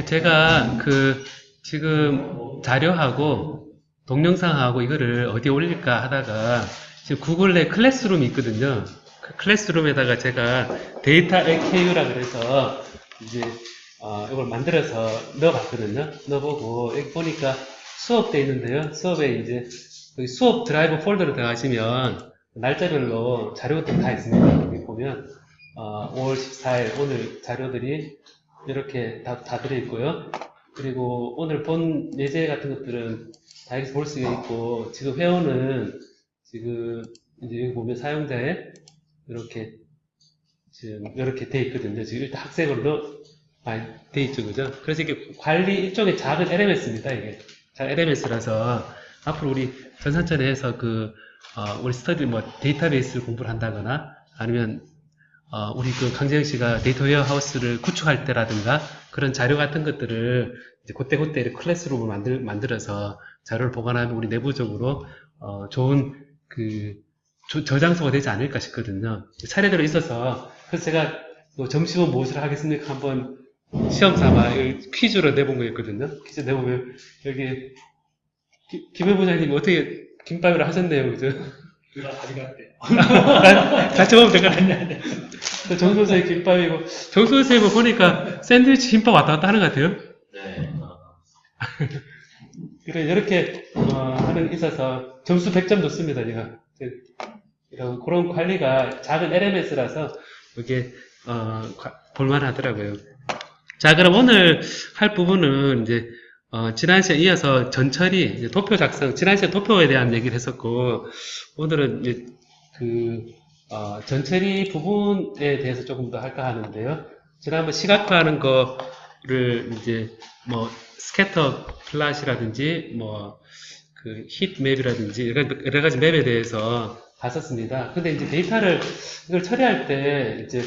제가 지금 자료하고 동영상하고 이거를 어디에 올릴까 하다가 지금 구글에 클래스룸이 있거든요. 그 클래스룸에다가 제가 데이터 AKU라 그래서 이제 이걸 만들어서 넣어봤거든요. 넣어보고 여기 보니까 수업 돼 있는데요. 수업에 이제 여기 수업 드라이브 폴더로 들어가시면 날짜별로 자료들이 다 있습니다. 여기 보면 5월 14일 오늘 자료들이 이렇게 다 들어있고요. 그리고 오늘 본 예제 같은 것들은 다 여기서 볼 수가 있고, 지금 회원은 지금 이제 여기 보면 사용자에 이렇게 지금 이렇게 돼 있거든요. 지금 일단 학생으로 많이 돼 있죠, 그죠? 그래서 이게 관리 일종의 작은 LMS입니다, 이게. 작은 LMS라서 앞으로 우리 전산천에서 우리 스터디 뭐 데이터베이스 공부를 한다거나 아니면 우리 강재영 씨가 데이터 웨어하우스를 구축할 때라든가 그런 자료 같은 것들을 이제 그때그때 클래스룸을 만들어서 자료를 보관하면 우리 내부적으로 좋은 저장소가 되지 않을까 싶거든요. 차례대로 있어서 그래서 제가 점심은 무엇을 하겠습니까? 한번 시험 삼아 퀴즈로 내본 거였거든요. 퀴즈 내보면 여기 김해 부장님이 어떻게 김밥을 하셨네요, 그죠? 누가 가져갔대. 같이 먹으면 될것 같네. 정선생 김밥이고, 정선생은 보니까 샌드위치 김밥 왔다 갔다 하는 것 같아요. 네. 그래, 이렇게, 하는 있어서 점수 100점 줬습니다, 제가. 그런 관리가 작은 LMS라서, 이게, 볼만하더라고요. 자, 그럼 오늘 할 부분은 이제, 지난 시간에 이어서 전처리, 이제 도표 작성, 지난 시간에 도표에 대한 얘기를 했었고, 오늘은 이제 전처리 부분에 대해서 조금 더 할까 하는데요. 지난번 시각화하는 거를 이제 뭐 스캐터 플랫이라든지 뭐 히트맵이라든지 여러 가지 맵에 대해서 봤었습니다. 근데 이제 데이터를 이걸 처리할 때 이제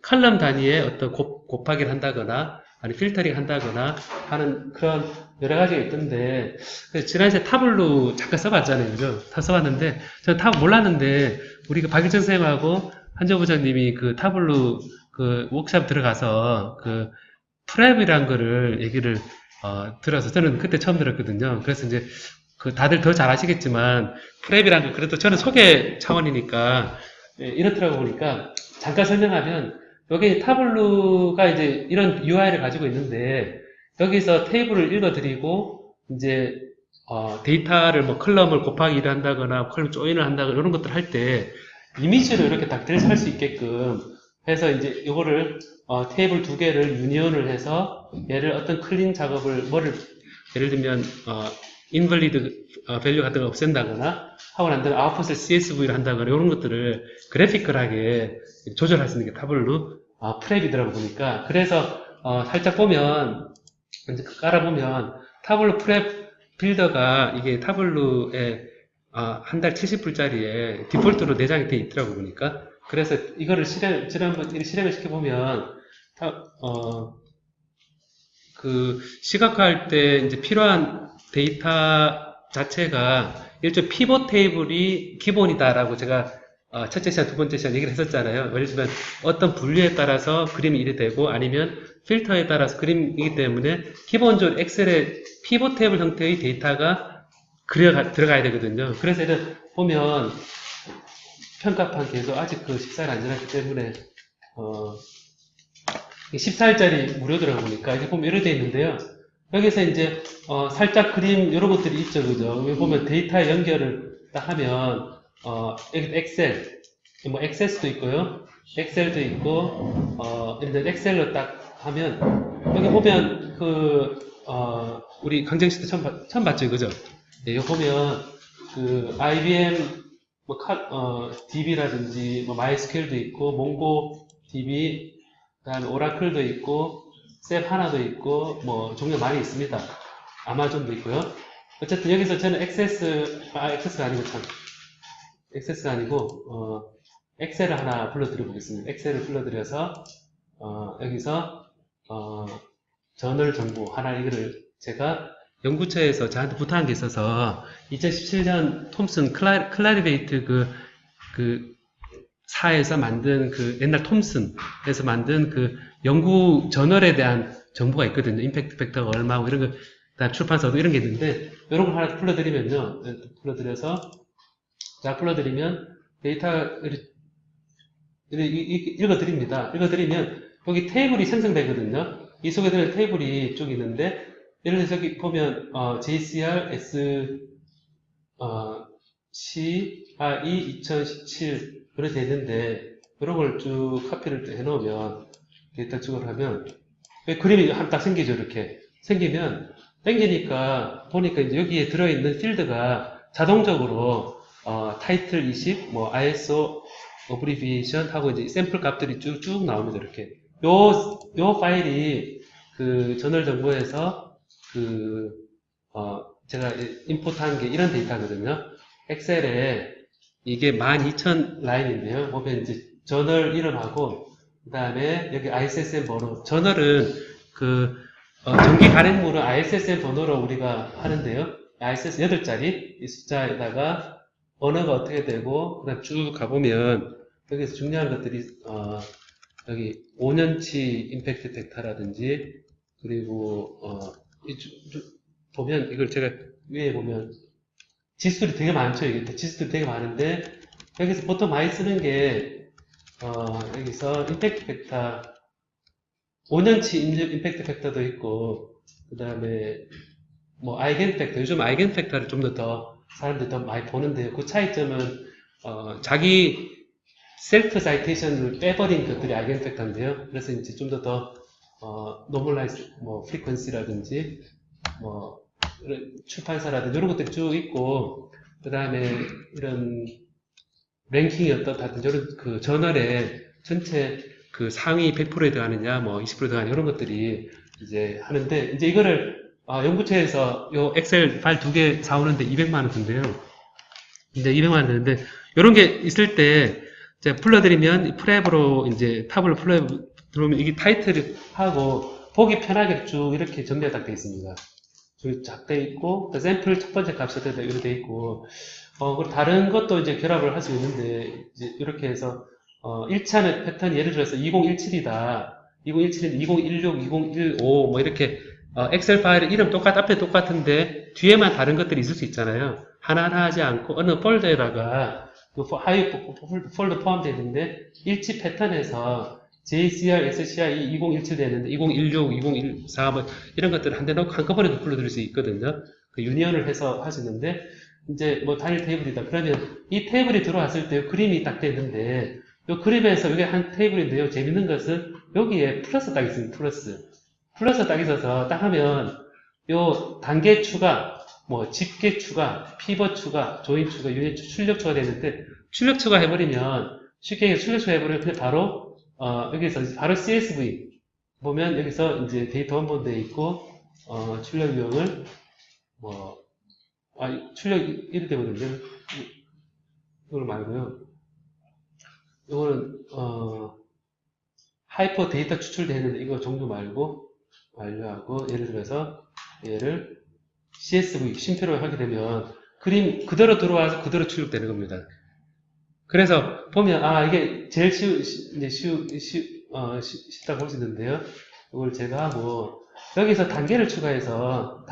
컬럼 단위의 어떤 곱하기를 한다거나 아니 필터링 한다거나 하는 그런 여러 가지가 있던데 지난 시간에 타블로 잠깐 써봤잖아요, 그죠? 다 써봤는데 저는 타블 몰랐는데 우리 박일정 선생님하고 한정 부장님이 타블로 워크샵 들어가서 프랩이란 거를 얘기를 들어서 저는 그때 처음 들었거든요. 그래서 이제 다들 더 잘 아시겠지만 프랩이란 거 그래도 저는 소개 차원이니까 이렇더라고 보니까 잠깐 설명하면 여기 타블루가 이제 이런 UI를 가지고 있는데 여기서 테이블을 읽어드리고 이제 데이터를 뭐 컬럼을 곱하기 1을 한다거나 컬럼 조인을 한다거나 이런 것들 할 때 이미지로 이렇게 딱 될 수 있게끔 해서 이제 이거를 테이블 두 개를 유니온을 해서 얘를 어떤 클린 작업을 예를 들면 인벌리드 밸류 같은 걸 없앤다거나 하고 난 다음에 아웃풋을 CSV를 한다거나 이런 것들을 그래피컬하게 조절할 수 있는 게 타블로 프랩이더라고 보니까 그래서 살짝 보면 이제 깔아보면 타블로 프랩 빌더가 이게 타블로에 한 달 70불짜리에 디폴트로 내장이 돼 있더라고 보니까 그래서 이거를 지난번 실행을 시켜보면 시각화할 때 이제 필요한 데이터 자체가 일종 피벗 테이블이 기본이다라고 제가 첫째 시간, 두 번째 시간 얘기를 했었잖아요. 예를 들면 어떤 분류에 따라서 그림이 이래 되고 아니면 필터에 따라서 그림이기 때문에 기본적으로 엑셀에 피벗 테이블 형태의 데이터가 들어가야 되거든요. 그래서 이를 보면 평가판 계속 아직 식사를 안 지났기 때문에 14일짜리 무료 들어보니까 이제 보면 이렇게 돼 있는데요. 여기서 이제 살짝 그림 이런 것들이 있죠, 그죠? 여기 보면 데이터 연결을 딱 하면 여기 엑셀, 뭐 액세스도 있고요, 엑셀도 있고 이제 엑셀로 딱 하면 여기 보면 우리 강정 씨도 처음 봤죠, 그죠? 네, 여기 보면 IBM DB라든지 뭐 MySQL도 있고 몽고 DB 그다음에 오라클도 있고 셉 하나도 있고 뭐 종류 많이 있습니다. 아마존도 있고요. 어쨌든 여기서 저는 액세스가 아니고 참 액세스가 아니고 엑셀을 하나 불러드려 보겠습니다. 엑셀을 불러드려서 여기서 저널 정보 하나 이거를 제가 연구처에서 저한테 부탁한 게 있어서 2017년 톰슨 클라리베이트 사에서 만든 그 옛날 톰슨에서 만든 그 연구 저널에 대한 정보가 있거든요. 임팩트 팩터가 얼마고 이런 거, 그다음 출판사도 이런 게 있는데 이런 걸 하나 풀어드리면요. 풀어드려서 자 풀어드리면 데이터를 읽어드립니다. 읽어드리면 여기 테이블이 생성되거든요. 이 속에 들어있는 테이블이 쭉 있는데 예를 들어서 여기 보면 JCR S CRE 2017 그렇게 되는데 이런 걸 쭉 카피를 또 해놓으면 데이터 축을 하면 그림이 한 딱 생기죠. 이렇게 생기면 생기니까 보니까 이제 여기에 들어있는 필드가 자동적으로 타이틀 20, 뭐 ISO 어브리비에이션 하고 이제 샘플 값들이 쭉쭉 나옵니다. 이렇게 요 파일이 그 저널 정보에서 그 제가 임포트한 게 이런 데이터거든요. 엑셀에 이게 12,000 라인인데요. 보면 이제 저널 이름하고 그 다음에 여기 ISSN 번호. 저널은 그 정기 간행물은 ISSN 번호로 우리가 하는데요. ISSN 8자리 이 숫자에다가 언어가 어떻게 되고 그다음 쭉 가보면 여기서 중요한 것들이 여기 5년치 임팩트 벡터라든지 그리고 보면 이걸 제가 위에 보면 지수들이 되게 많죠. 이게 지수들이 되게 많은데 여기서 보통 많이 쓰는 게 여기서 임팩트 벡터 5년치 임팩트 벡터도 있고 그 다음에 뭐 아이겐 팩터 요즘 아이겐 팩터를 좀 더 사람들이 더 많이 보는데요. 그 차이점은 자기 셀프 사이테이션을 빼버린 것들이 아이겐 팩터인데요. 그래서 이제 좀 더 노멀라이즈 뭐 프리퀀시라든지 뭐 이런 출판사라든지 이런 것들이 쭉 있고 그 다음에 이런 랭킹이 어떻다든지 이런 그 저널에 전체 그 상위 100%에 들어가느냐 뭐 20%에 들어가느냐 이런 것들이 이제 하는데 이제 이거를 연구체에서 요 엑셀 파일 2개 사오는데 200만원 든대요. 이제 200만원 드는데 이런 게 있을 때 제가 풀러드리면 프랩으로 이제 탑으로 풀러 들어오면 이게 타이틀을 하고 보기 편하게 쭉 이렇게 정리가 딱 되어 있습니다. 쫙돼 있고, 샘플 첫 번째 값이 이렇게 돼 있고, 그리고 다른 것도 이제 결합을 할 수 있는데, 이제 이렇게 해서, 1차는 패턴이 예를 들어서 2017이다. 2017인데 2016, 2015, 뭐 이렇게, 엑셀 파일 이름 앞에 똑같은데, 뒤에만 다른 것들이 있을 수 있잖아요. 하나하나 하지 않고, 어느 폴더에다가, 하위 폴더 포함되어 있는데, 일치 패턴에서, JCR, SCR 2017 되는데 2016, 2014 뭐 이런 것들을 한 대 넣고 한꺼번에 불러드릴 수 있거든요. 그 유니언을 해서 하시는데 이제 뭐 단일 테이블이다. 그러면 이 테이블이 들어왔을 때 그림이 딱 되는데 이 그림에서 이게 한 테이블인데요. 재밌는 것은 여기에 플러스 딱 있습니다. 플러스 딱 있어서 딱 하면 요 단계 추가, 뭐 집계 추가, 피벗 추가, 조인 추가, 유닛 추가, 출력 추가 되는데 출력 추가 해버리면 쉽게 출력 추가 해버리면 그냥 바로 여기서 바로 CSV 보면 여기서 이제 데이터 원본되어 있고 출력 유형을 출력 이렇게 되거든요. 이걸 말고요. 이거는 하이퍼 데이터 추출되는데 이거 종류 말고 완료하고 예를 들어서 얘를 CSV 심표로 하게 되면 그림 그대로 들어와서 그대로 출력되는 겁니다. 그래서 보면 이게 제일 쉽다고 볼 수 있는데요. 이걸 제가 하고 여기서 단계를 추가해서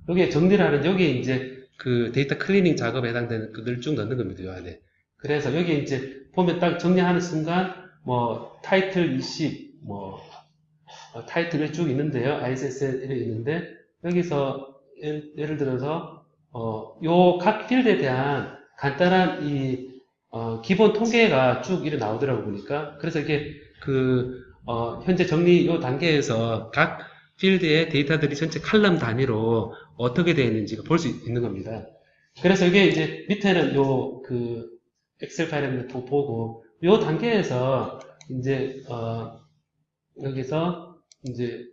여기에 정리를 하는 여기에 이제 그 데이터 클리닝 작업에 해당되는 그걸 쭉 넣는 겁니다. 이 안에. 그래서 여기 이제 보면 딱 정리하는 순간 뭐 타이틀 20 뭐 타이틀이 쭉 있는데요. ISSN이 있는데 여기서 예를 들어서 요 각 필드에 대한 간단한 기본 통계가 쭉 이렇게 나오더라고 보니까. 그래서 이게 현재 정리 요 단계에서 각 필드의 데이터들이 전체 칼럼 단위로 어떻게 되어 있는지가 볼 수 있는 겁니다. 그래서 이게 이제 밑에는 엑셀 파일을 보고 요 단계에서 이제 여기서 이제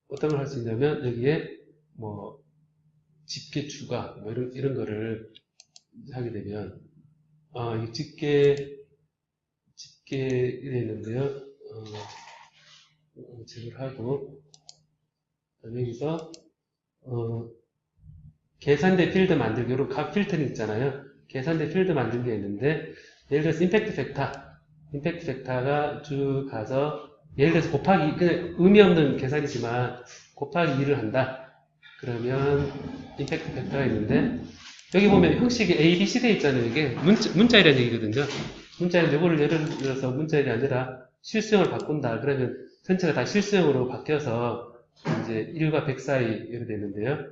어떤 걸 할 수 있냐면 여기에 뭐 집계 추가 뭐 이런 거를 하게 되면 이 집계 있는데요. 제거를 하고 여기서 계산대 필드 만들기 이런 각 필터는 있잖아요. 계산대 필드 만들기가 있는데 예를 들어서 임팩트 벡터가 쭉 가서 예를 들어서 곱하기 그냥 의미 없는 계산이지만 곱하기 2를 한다. 그러면 임팩트 벡터가 있는데 여기 보면 형식이 A, B, C 돼 있잖아요. 이게 문자이라는 얘기거든요. 문자인데 이거를 예를 들어서 문자일이 아니라 실수형을 바꾼다. 그러면 전체가 다 실수형으로 바뀌어서 이제 1과 100 사이 이렇게 되는데요.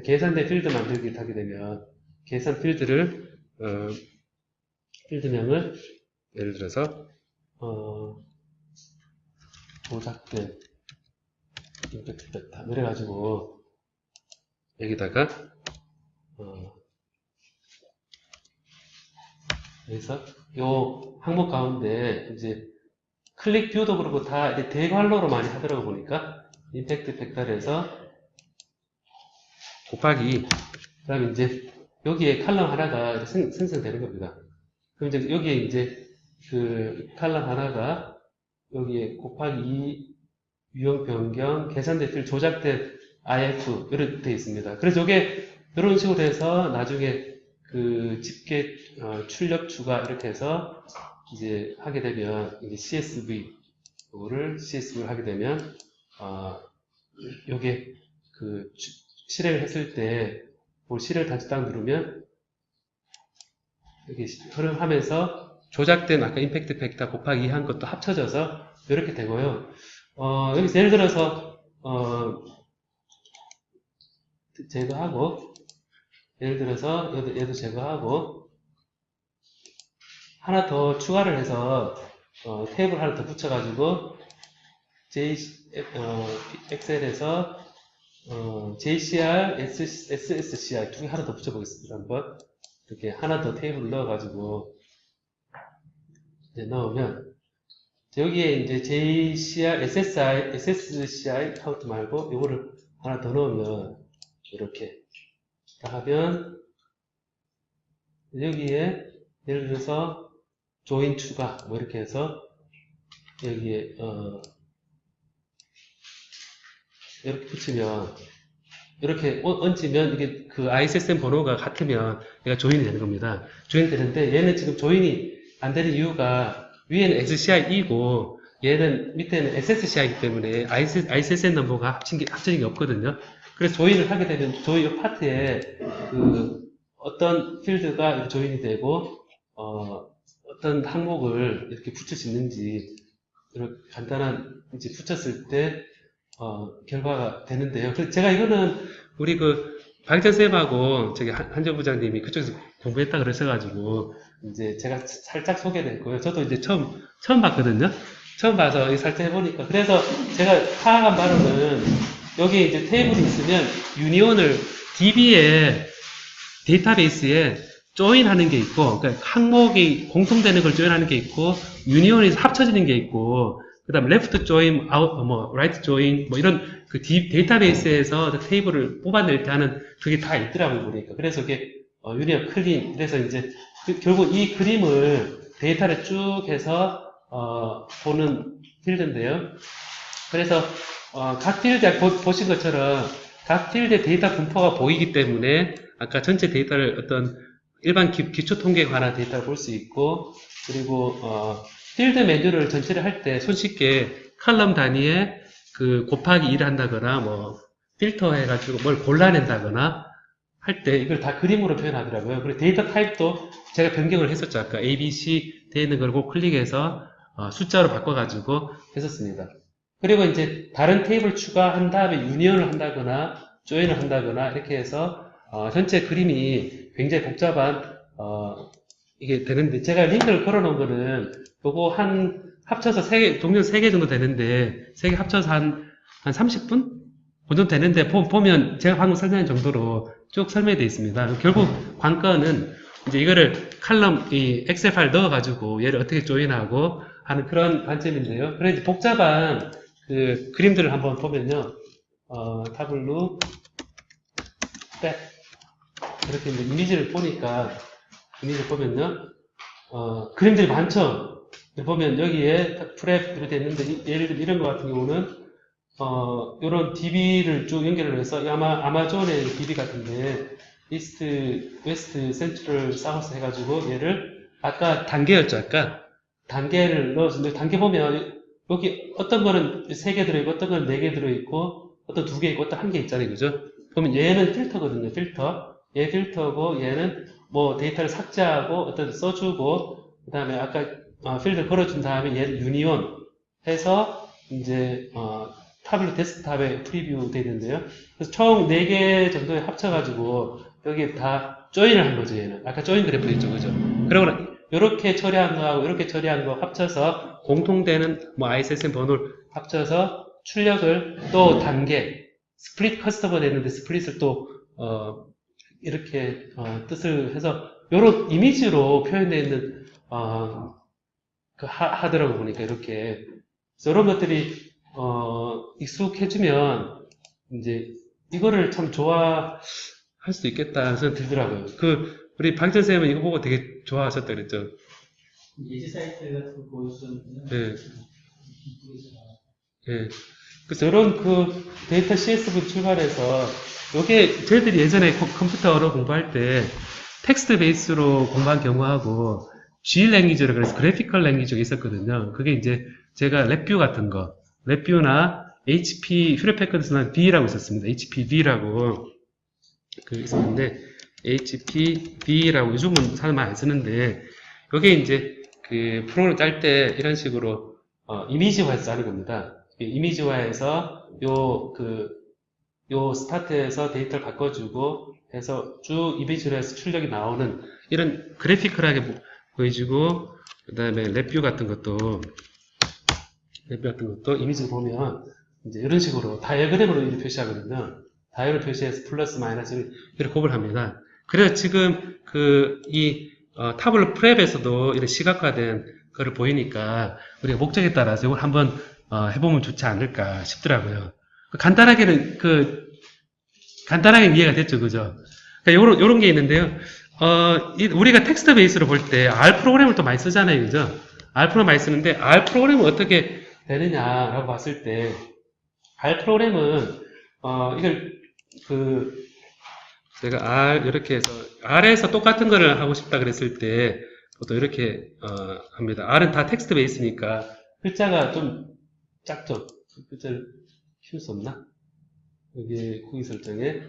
계산대 필드 만들기 하게 되면 계산 필드를 필드명을 예를 들어서 조작된 임팩트 벡터 이래가지고 여기다가 그래서 요 항목 가운데 이제 클릭 뷰도 그렇고 다 이제 대괄호로 많이 하더라고 보니까 임팩트 벡터에서 곱하기 그다음에 이제 여기에 칼럼 하나가 생성되는 겁니다. 그럼 이제 여기에 이제 그 칼럼 하나가 여기에 곱하기 2 유형 변경 계산대 필 조작된 IF 이렇게 되어 있습니다. 그래서 이게 이런 식으로 해서 나중에 그 집계 출력 추가 이렇게 해서 이제 하게 되면 이제 CSV를 하게 되면 요게 그 실행을 했을 때 실행 단추 딱 누르면 여기 흐름하면서 조작된 아까 임팩트 벡터 곱하기 2 한 것도 합쳐져서 이렇게 되고요. 여기서 예를 들어서 제거하고 예를 들어서 얘도 제거하고 하나 더 추가를 해서 테이블 하나 더 붙여가지고 엑셀에서 JCR, SSCR 두 개 하나 더 붙여보겠습니다. 한번 이렇게 하나 더 테이블 넣어가지고 이제 넣으면 여기에 이제 JCR, SSCI 카운트 말고 이거를 하나 더 넣으면 이렇게 하면 여기에 예를 들어서 조인 추가 뭐 이렇게 해서 여기에 이렇게 붙이면 이렇게 얹으면 이게 그 ISSN 번호가 같으면 얘가 조인이 되는 겁니다. 조인이 되는데 얘는 지금 조인이 안 되는 이유가 위에는 SCI이고 얘는 밑에는 SSCI이기 때문에 ISSN 넘버가 합쳐진 게 없거든요. 그래서 조인을 하게 되면 조인 파트에 그 어떤 필드가 조인이 되고 어떤 항목을 이렇게 붙일 수 있는지 이렇게 간단한 이제 붙였을 때 결과가 되는데요. 그래서 제가 이거는 우리 그 박희철 쌤하고 저기 한전 부장님이 그쪽에서 공부했다 그러셔가지고 이제 제가 살짝 소개됐고요. 저도 이제 처음 봤거든요. 처음 봐서 살짝 해보니까 그래서 제가 파악한 바로는 여기 이제 테이블이 있으면 유니온을 DB에 데이터베이스에 조인하는 게 있고 그러니까 항목이 공통되는 걸 조인하는 게 있고 유니온에서 합쳐지는 게 있고 그 다음 레프트 조인, 라이트 조인 뭐 이런 그 데이터베이스에서 테이블을 뽑아낼 때 하는 그게 다 있더라고요 보니까. 그래서 이게 유니온 클린 그래서 이제 결국 이 그림을 데이터를 쭉 해서 보는 필드인데요. 그래서 각 필드 보신 것처럼 각 필드의 데이터 분포가 보이기 때문에 아까 전체 데이터를 어떤 일반 기초 통계에 관한 데이터를 볼 수 있고 그리고 필드 메뉴를 전체를 할 때 손쉽게 칼럼 단위에 그 곱하기 1을 한다거나 뭐 필터 해가지고 뭘 골라낸다거나 할 때 이걸 다 그림으로 표현하더라고요. 그리고 데이터 타입도 제가 변경을 했었죠. 아까 A, B, C 되어 있는 걸 꼭 클릭해서 숫자로 바꿔가지고 했었습니다. 그리고 이제 다른 테이블 추가한 다음에 유니온을 한다거나 조인을 한다거나 이렇게 해서 전체 그림이 굉장히 복잡한 이게 되는데 제가 링크를 걸어놓은 거는 요거 합쳐서 동전 3개 정도 되는데 3개 합쳐서 한 30분? 그 정도 되는데 보면 제가 방금 설명한 정도로 쭉 설명이 되어 있습니다. 결국 관건은 이제 이거를 칼럼 이 엑셀 파일 넣어가지고 얘를 어떻게 조인하고 하는 그런 관점인데요. 그런데 복잡한 그 그림들을 한번 보면요. 타블로 백 이렇게 이제 이미지를 보니까 이미지를 보면요. 그림들이 많죠. 보면 여기에 프랩 이렇게 있는데 예를 들어 이런 거 같은 경우는 요런 DB를 쭉 연결을 해서 아마존의 DB 같은데 이스트, 웨스트, 센트럴, 사우스 해가지고 얘를 아까 단계였죠, 아까. 단계를 넣었는데, 단계 보면, 여기 어떤 거는 3개 들어있고, 어떤 거는 4개 들어있고, 어떤 2개 있고, 어떤 1개 있잖아요, 그죠? 보면 얘는 필터거든요, 필터. 얘 필터고, 얘는 뭐 데이터를 삭제하고, 어떤 써주고, 그 다음에 아까 필드 걸어준 다음에 얘는 유니온 해서, 이제, 타블릿 데스크탑에 프리뷰 되는데요. 그래서 총 4개 정도에 합쳐가지고, 여기에 다 조인을 한 거죠, 얘는. 아까 조인 그래프 있죠, 그죠? 그러고 이렇게 처리한 거하고 이렇게 처리한 거 합쳐서 공통되는 뭐 ISSN 번호를 합쳐서 출력을 또 단계 스플릿 커스터머 되는데 스플릿을 또 이렇게 뜻을 해서 요런 이미지로 표현되어 있는 하더라고 보니까 이렇게 그래서 이런 것들이 익숙해지면 이제 이거를 참 좋아할 수 있겠다 생각이 들더라고요. 우리 방천 쌤은 이거 보고 되게 좋아하셨다 그랬죠. 예시 사이트 같은 거 보여주셨는데 예. 예. 그래서 이런 데이터 CSV 출발해서 요게 저희들이 예전에 컴퓨터로 공부할 때 텍스트 베이스로 공부한 경우하고 G 랭귀지로 그래서 그래피컬 랭귀지가 있었거든요. 그게 이제 제가 랩뷰 같은 거, 랩뷰나 HP 휴레패커드스나 B라고 있었습니다. HPV라고 있었는데 HPV라고 요즘은 사람 많이 안 쓰는데 이게 이제 프로그램 짤 때 이런 식으로 이미지화해서 하는 겁니다. 이미지화해서 요 스타트에서 데이터를 바꿔주고 해서 쭉 이미지로 해서 출력이 나오는 이런 그래피컬하게 보여지고 그 다음에 랩뷰 같은 것도 이미지를 보면 이제 이런 식으로 다이어그램으로 이렇게 표시하거든요. 다이어그램 표시해서 플러스 마이너스 이렇게 곱을 합니다. 그래서 지금 타블로 프랩에서도 이렇게 시각화된 거를 보이니까 우리가 목적에 따라서 이걸 한번 해보면 좋지 않을까 싶더라고요. 간단하게는 간단하게 이해가 됐죠, 그죠? 그러니까 요런 게 있는데요. 우리가 텍스트 베이스로 볼 때 R 프로그램을 또 많이 쓰잖아요, 그죠? R 프로그램 많이 쓰는데 R 프로그램은 어떻게 되느냐라고 봤을 때 R 프로그램은 이걸 제가 이렇게 해서 R에서 똑같은 거를 하고 싶다 그랬을 때 보통 이렇게 합니다. R은 다 텍스트 베이스니까 글자가 좀 작죠. 글자를 키울 수 없나? 여기 쿠키 설정에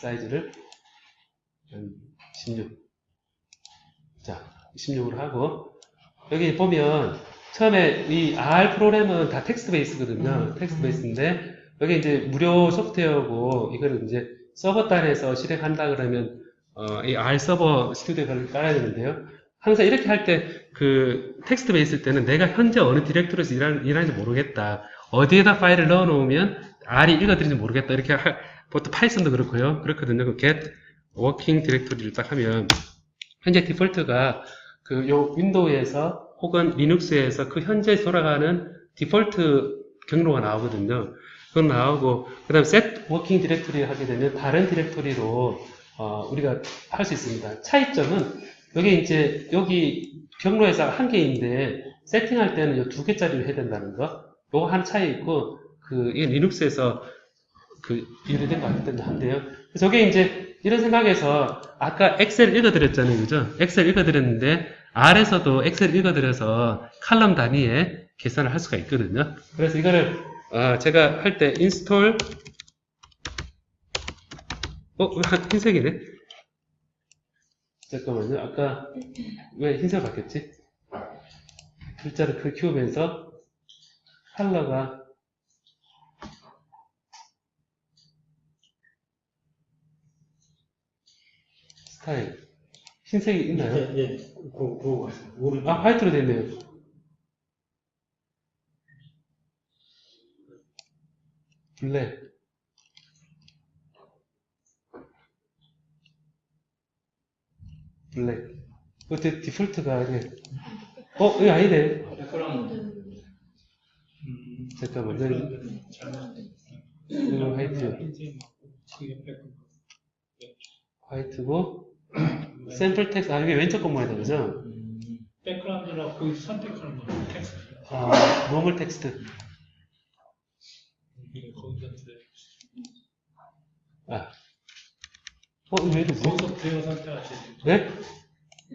사이즈를 한 16. 자, 16으로 하고 여기 보면 처음에 이 R 프로그램은 다 텍스트 베이스거든요. 텍스트 베이스인데 여기 이제 무료 소프트웨어고 이거를 이제 서버 단에서 실행한다 그러면 이 R 서버 스튜디오를 깔아야 되는데요. 항상 이렇게 할 때 텍스트 베이스일 때는 내가 현재 어느 디렉토리에서 일하는지 모르겠다. 어디에다 파일을 넣어 놓으면 R이 읽어드리는지 모르겠다. 이렇게 보통 파이썬도 그렇고요. 그렇거든요. get working 디렉토리를 딱 하면 현재 디폴트가 요 윈도우에서 혹은 리눅스에서 현재 돌아가는 디폴트 경로가 나오거든요. 그건 나오고 그 다음에 set working 디렉토리 하게 되면 다른 디렉토리로 우리가 할 수 있습니다. 차이점은 여기 경로에서 한 개인데 세팅할 때는 요 2개짜리로 해야 된다는 거. 요거 한 차이 있고 이 리눅스에서 유래된 거 같던데 한데요. 저게 이제 이런 생각에서 아까 엑셀 읽어드렸잖아요, 그죠? 엑셀 읽어드렸는데 R에서도 엑셀 읽어드려서 칼럼 단위에 계산을 할 수가 있거든요. 그래서 이거를 제가 할 때 인스톨 흰색이네. 잠깐만요. 아까 왜 흰색 바뀌었지? 글자를 크게 키우면서 컬러가 스타일 흰색이 있나요? 예, 화이트로 됐네요. 블랙. 블랙. 어때 디폴트가 이게 이거 아니네. 백그라운드 잠깐만요. 이거 화이트. 화이트고 샘플 텍스트 이게 왼쪽 것만 해야 되죠? 백그라운드라 거기 선택하는 거 텍스트. 노멀 텍스트. 거기서 왜 이러지? 소프트웨어 선택하시죠. 네?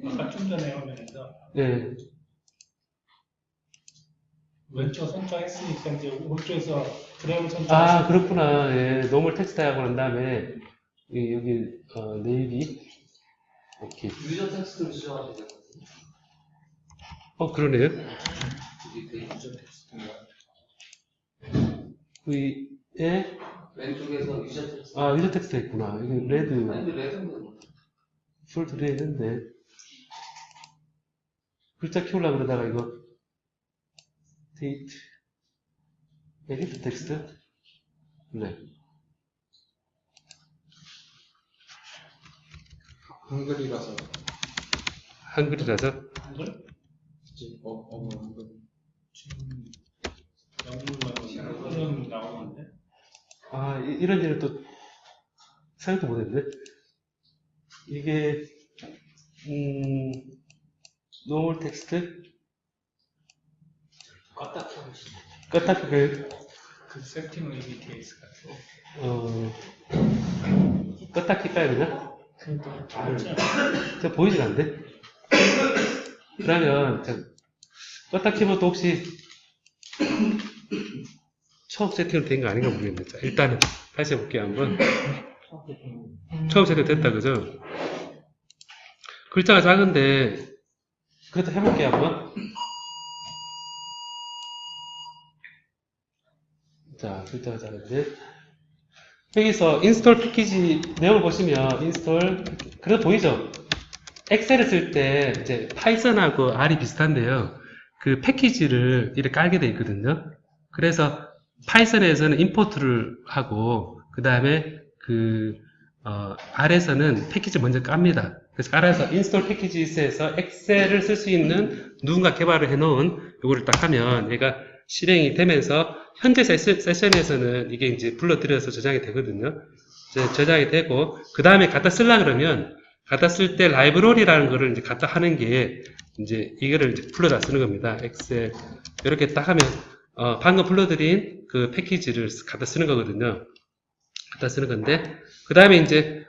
아까 좀 전에 화면에서 예. 왼쪽 선택했으니까 이제 오른쪽에서 드래그 아, 선택하시면 그렇구나. 예. 노멀 텍스트 하고 난 다음에, 여기, 네이비. 오케이. 유저 텍스트를 수정하면 되거든요. 그러네요. 이게 그 유저 텍스트가 V에, 왼쪽에서 유저 텍스트. 유저 텍스트 있구나. 이게 아니 레드, 근데 레드는 풀 들어 있는데. 글자 키우려고 그러다가 이거, 데이트, 에디트 텍스트? 네. 한글이라서 한글이라서. 한글? 한글. 지금 영문만 나오는데 이런 일은 또, 생각도 못했네. 이게, 노멀 텍스트? 껐다 켜보시면 껐다 그, 그 세팅을 이미 돼 있을 것 같아요. 껐다 킬까요, 그냥? 그러니까 저 보이질 않는데? 그러면, 껐다 키면 또 혹시, 처음 세팅은 된 거 아닌가 모르겠네. 자, 일단은, 다시 해볼게요, 한번. 처음 세팅 됐다, 그죠? 글자가 작은데, 그래도 해볼게요, 한번. 자, 글자가 작은데. 여기서 인스톨 패키지 내용을 보시면, 그래도 보이죠? 엑셀을 쓸 때, 이제, 파이썬하고 R이 비슷한데요. 그 패키지를 이렇게 깔게 돼 있거든요. 그래서, 파이썬에서는 임포트를 하고, 그 다음에, R에서는 패키지 먼저 깝니다. 그래서 깔아서 인스톨 패키지에서 엑셀을 쓸 수 있는 누군가 개발을 해놓은 요거를 딱 하면 얘가 실행이 되면서 현재 세션에서는 이게 이제 불러들여서 저장이 되거든요. 이제 저장이 되고 그 다음에 갖다 쓰려 그러면 갖다 쓸 때 라이브러리라는 거를 이제 갖다 하는 게 이제 이거를 이제 불러다 쓰는 겁니다. 엑셀 이렇게 딱 하면 방금 불러드린 그 패키지를 갖다 쓰는 거거든요. 갖다 쓰는 건데 그 다음에 이제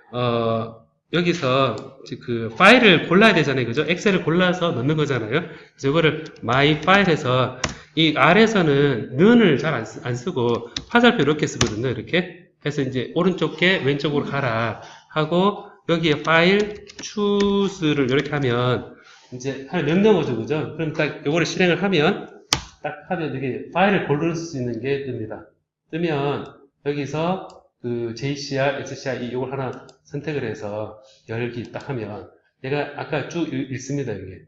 여기서 그 파일을 골라야 되잖아요. 그죠? 엑셀을 골라서 넣는 거잖아요. 그래서 이거를 my 파일에서 이 R에서는 는을 잘 안 쓰고 화살표 이렇게 쓰거든요. 이렇게 해서 이제 오른쪽 게 왼쪽으로 가라 하고 여기에 파일 choose를 이렇게 하면 이제 하나 명령 오죠. 그죠? 그럼 딱 요거를 실행을 하면 딱 하면 이게 파일을 고를 수 있는 게 뜹니다. 뜨면 여기서 그 JCR, SCR 이걸 하나 선택을 해서 열기 딱 하면 얘가 아까 쭉 읽습니다. 이게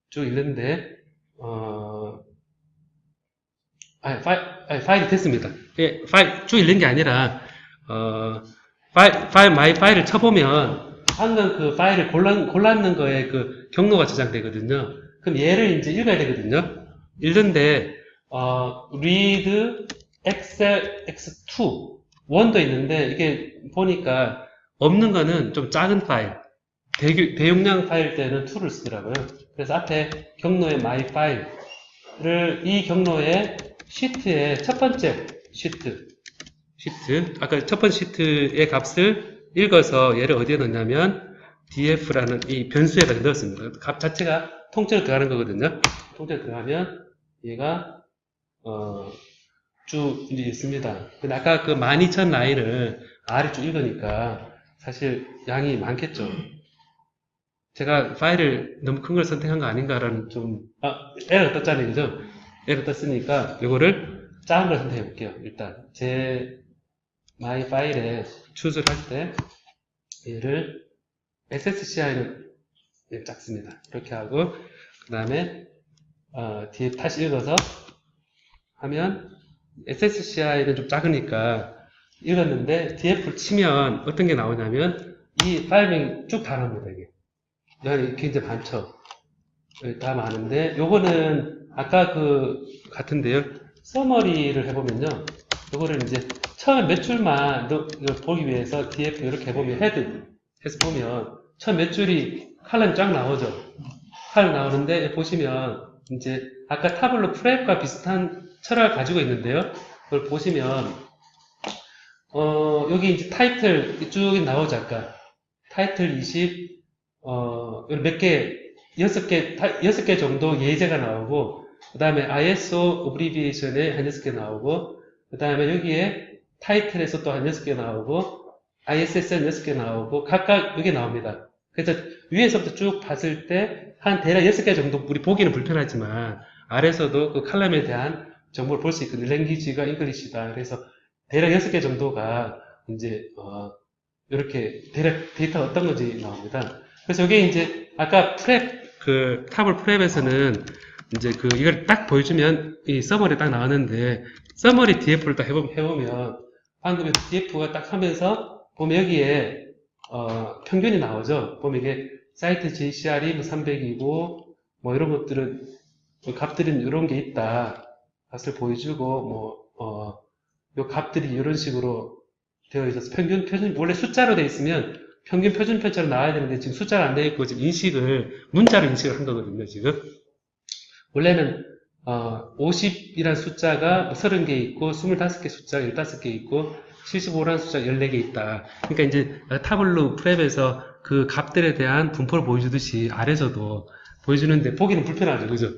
쭉 읽는데 파일이 됐습니다. 예, 파일 쭉 읽는 게 아니라 my 파일을 쳐보면 방금 그 파일을 골랐는 거에 그 경로가 저장되거든요. 그럼 얘를 이제 읽어야 되거든요. 읽는데 read excel x2 1도 있는데 이게 보니까 없는 거는 좀 작은 파일 대용량 파일 때는 2를 쓰더라고요. 그래서 앞에 경로의 my 파일을 이 경로의 시트의 첫 번째 시트 아까 첫 번째 시트의 값을 읽어서 얘를 어디에 넣냐면 df라는 이 변수에다 넣었습니다. 값 자체가 통째로 들어가는 거거든요. 통째로 들어가면 얘가 쭉 이제 있습니다. 근데 아까 그 12,000 라인을 R이 쭉 읽으니까 사실 양이 많겠죠. 제가 파일을 너무 큰 걸 선택한 거 아닌가라는 좀 에러가 떴잖아요. 그죠? 에러 떴으니까 이거를 작은 걸 선택해 볼게요. 일단 제 my 파일에 추스를 할 때 얘를 SSCI는 작습니다. 이렇게 하고 그 다음에 뒤에 다시 읽어서 하면 SSCI는 좀 작으니까 읽었는데 DF를 치면 어떤 게 나오냐면 이 파일명이 쭉 다 나옵니다. 이게 여기 굉장히 많죠. 여기 다 많은데 요거는 아까 그 같은데요. 서머리를 해보면요. 요거를 이제 처음 몇 줄만 보기 위해서 DF 이렇게 해보면 헤드 해서 보면 처음 몇 줄이 칼럼이 쫙 나오죠. 칼럼 나오는데 보시면 이제 아까 타블로 프랩과 비슷한 철학을 가지고 있는데요. 그걸 보시면 여기 이제 타이틀 쭉 나오죠. 아까 타이틀 20 몇 개 여섯 개 정도 예제가 나오고, 그 다음에 ISO abbreviation에 한 6개 나오고, 그 다음에 여기에 타이틀에서 또 한 6개 나오고, ISSN 6개 나오고, 각각 여기 나옵니다. 그래서 위에서부터 쭉 봤을 때, 한 대략 6개 정도 우리 보기는 불편하지만, 아래서도 그 칼럼에 대한 정보를 볼 수 있거든요. 랭귀지가 잉글리시다. 그래서 대략 6개 정도가 이제, 이렇게 대략 데이터가 어떤 건지 나옵니다. 그래서 이게 이제, 아까 타블 프랩에서는 이제 이걸 딱 보여주면 이 서머리 딱 나왔는데, 서머리 DF를 딱 해보면, 방금 DF가 딱 하면서, 보면 여기에, 평균이 나오죠. 보면 이게 사이트 JCR이 뭐 300이고, 뭐 이런 것들은, 값들은 이런 게 있다. 값을 보여주고, 요 값들이 이런 식으로 되어 있어서 표준, 원래 숫자로 되어 있으면 평균 표준표처럼 나와야 되는데 지금 숫자가 안 되어 있고 지금 문자로 인식을 한 거거든요, 지금. 원래는, 50이라는 숫자가 30개 있고, 25개 숫자가 15개 있고, 75라는 숫자가 14개 있다. 그러니까 이제 타블로 프랩에서 그 값들에 대한 분포를 보여주듯이 아래서도 보여주는데 보기는 불편하죠, 그죠?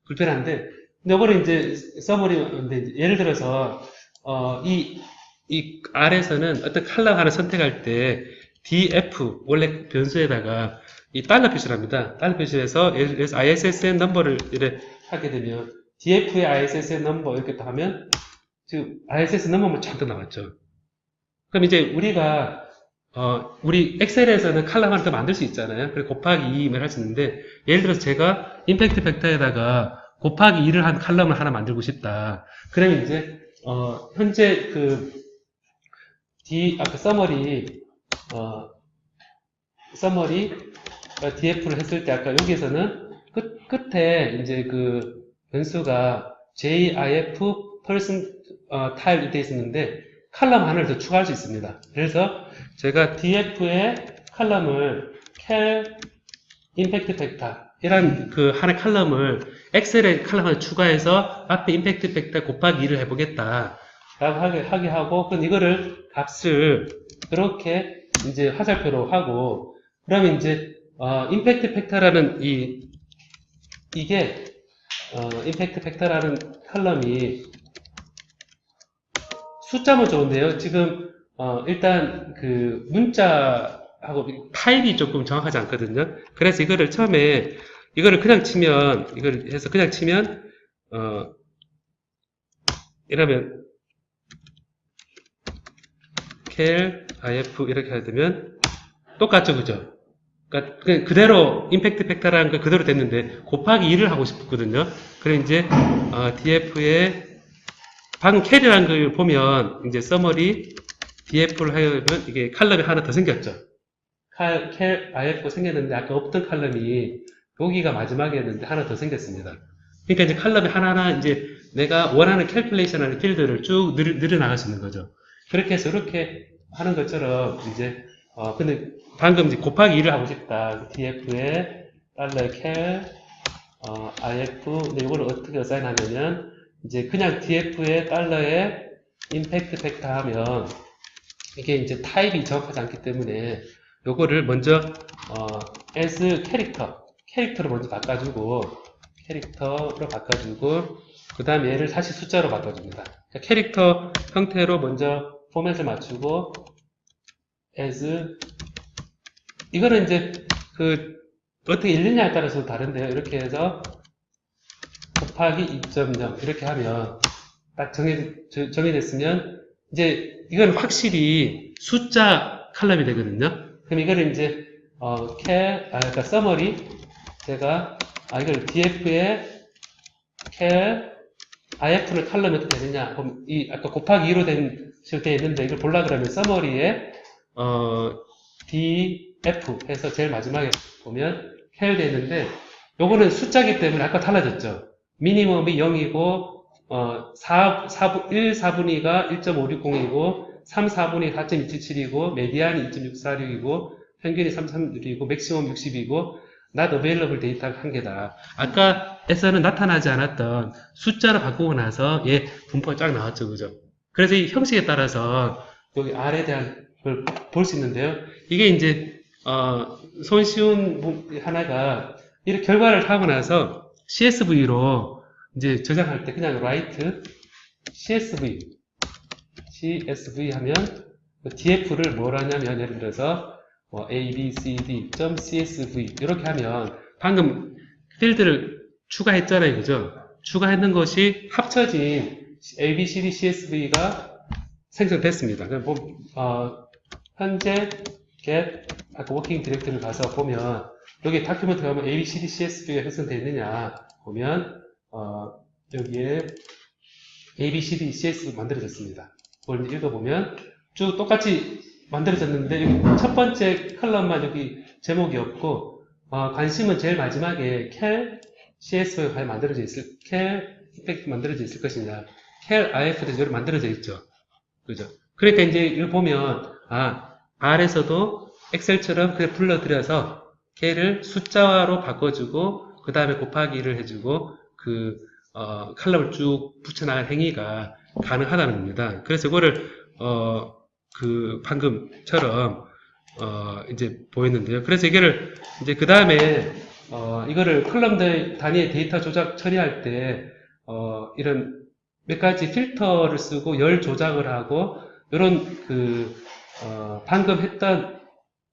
불편한데, 근데 이거는 이제 서머리인데 예를 들어서 이 아래서는 어떤 컬럼 하나 선택할 때 df 원래 변수에다가 이 달러 표시를 합니다. 달러 표시해서 예를 들어서 ISSN 넘버를 이렇게 하게 되면 df의 ISSN 넘버 이렇게 또 하면 지금 ISSN 넘버만 잔뜩 나왔죠. 그럼 이제 우리가 우리 엑셀에서는 컬럼 하나 더 만들 수 있잖아요. 그래서 곱하기 2를 할 수 있는데 예를 들어서 제가 임팩트 팩터에다가 곱하기 2를 한 칼럼을 하나 만들고 싶다. 그러면 이제 현재 아까 서머리 df를 했을 때 아까 여기에서는 끝에 이제 그 변수가 JIF person tile 되어 있었는데 칼럼 하나를 더 추가할 수 있습니다. 그래서 제가 df의 칼럼을 cal impact factor 이런 하나의 칼럼을 엑셀에 칼럼 하나 추가해서 앞에 임팩트 팩터 곱하기 2를 해보겠다 라고 하게 하고 그럼 이거를 값을 이렇게 이제 화살표로 하고 그러면 이제 임팩트 팩터라는 이게 임팩트 팩터라는 칼럼이 숫자면 좋은데요. 지금 일단 그 문자하고 타입이 조금 정확하지 않거든요. 그래서 이거를 처음에 이거를 그냥 치면 이걸 해서 그냥 치면 이러면 cal if 이렇게 하게 되면 똑같죠, 그죠? 그러니까 그대로 임팩트 팩터라는 거 그대로 됐는데 곱하기 2를 하고 싶거든요. 그래 이제 df의 방금 car이라는 걸 보면 이제 summary df를 하면 이게 칼럼이 하나 더 생겼죠. cal if 생겼는데 아까 없던 칼럼이 여기가 마지막이었는데 하나 더 생겼습니다. 그러니까 이제 칼럼이 하나하나 이제 내가 원하는 캘큘레이션 하는 필드를 쭉 늘어나갈 수 있는 거죠. 그렇게 해서 이렇게 하는 것처럼 이제 근데 방금 이제 곱하기 2를 하고 싶다. df에 $cal if 근데 이걸 어떻게 어사인하냐면 이제 그냥 df에 $에 임팩트 팩터 하면 이게 이제 타입이 정확하지 않기 때문에 요거를 먼저 as 캐릭터로 먼저 바꿔주고 캐릭터로 바꿔주고 그 다음에 얘를 다시 숫자로 바꿔줍니다. 그러니까 캐릭터 형태로 먼저 포맷을 맞추고 as 이거는 이제 어떻게 읽느냐에 따라서 다른데요. 이렇게 해서 곱하기 2.0 이렇게 하면 딱 정해졌으면 이제 이건 확실히 숫자 칼럼이 되거든요. 그럼 이거를 이제 그러니까 summary 제가 이걸 df에 cal if를 칼럼이 어떻게 되느냐 그럼 아까 곱하기 2로 된 실때 있는데 이걸 보려 그러면 summary에 df 해서 제일 마지막에 보면 cal 돼 있는데 요거는 숫자기 때문에 아까 달라졌죠. 미니멈이 0이고 1, 4분위가 1.560이고 3, 4분위 4.277이고 메디안이 2.646이고 평균이 3.36이고 맥시멈 60이고 not available 데이터가 1개다. 아까에서는 나타나지 않았던 숫자로 바꾸고 나서 얘 분포가 쫙 나왔죠. 그죠? 그래서 이 형식에 따라서 여기 R에 대한 걸 볼 수 있는데요. 이게 이제 손쉬운 하나가 이렇게 결과를 하고 나서 CSV로 이제 저장할 때 그냥 write CSV 하면 df를 뭘 하냐면 예를 들어서 abcd.csv 이렇게 하면 방금 필드를 추가했잖아요, 그죠? 추가했는 것이 합쳐진 abcd csv가 생성됐습니다. 그럼 현재 get 아까 워킹 디렉터리를 가서 보면 여기 다큐멘트 가면 abcd csv가 생성되어 있느냐 보면 여기에 abcd csv 만들어졌습니다. 그걸 읽어보면 쭉 똑같이 만들어졌는데 여기 첫 번째 컬럼만 여기 제목이 없고 관심은 제일 마지막에 cal csv가 과연 만들어져 있을 cal 이펙트 만들어져 있을 것이냐 cal if도 이렇게 만들어져 있죠. 그죠? 그러니까 이제 이걸 보면 R에서도 엑셀처럼 그냥 불러들여서 cal을 숫자화로 바꿔주고 그 다음에 곱하기를 해주고 그 컬럼을 쭉 붙여나갈 행위가 가능하다는 겁니다. 그래서 이거를 방금처럼 이제 보였는데요. 그래서 이거를 이제 그 다음에 이거를 컬럼 단위의 데이터 조작 처리할 때 이런 몇 가지 필터를 쓰고 열 조작을 하고 이런 방금 했던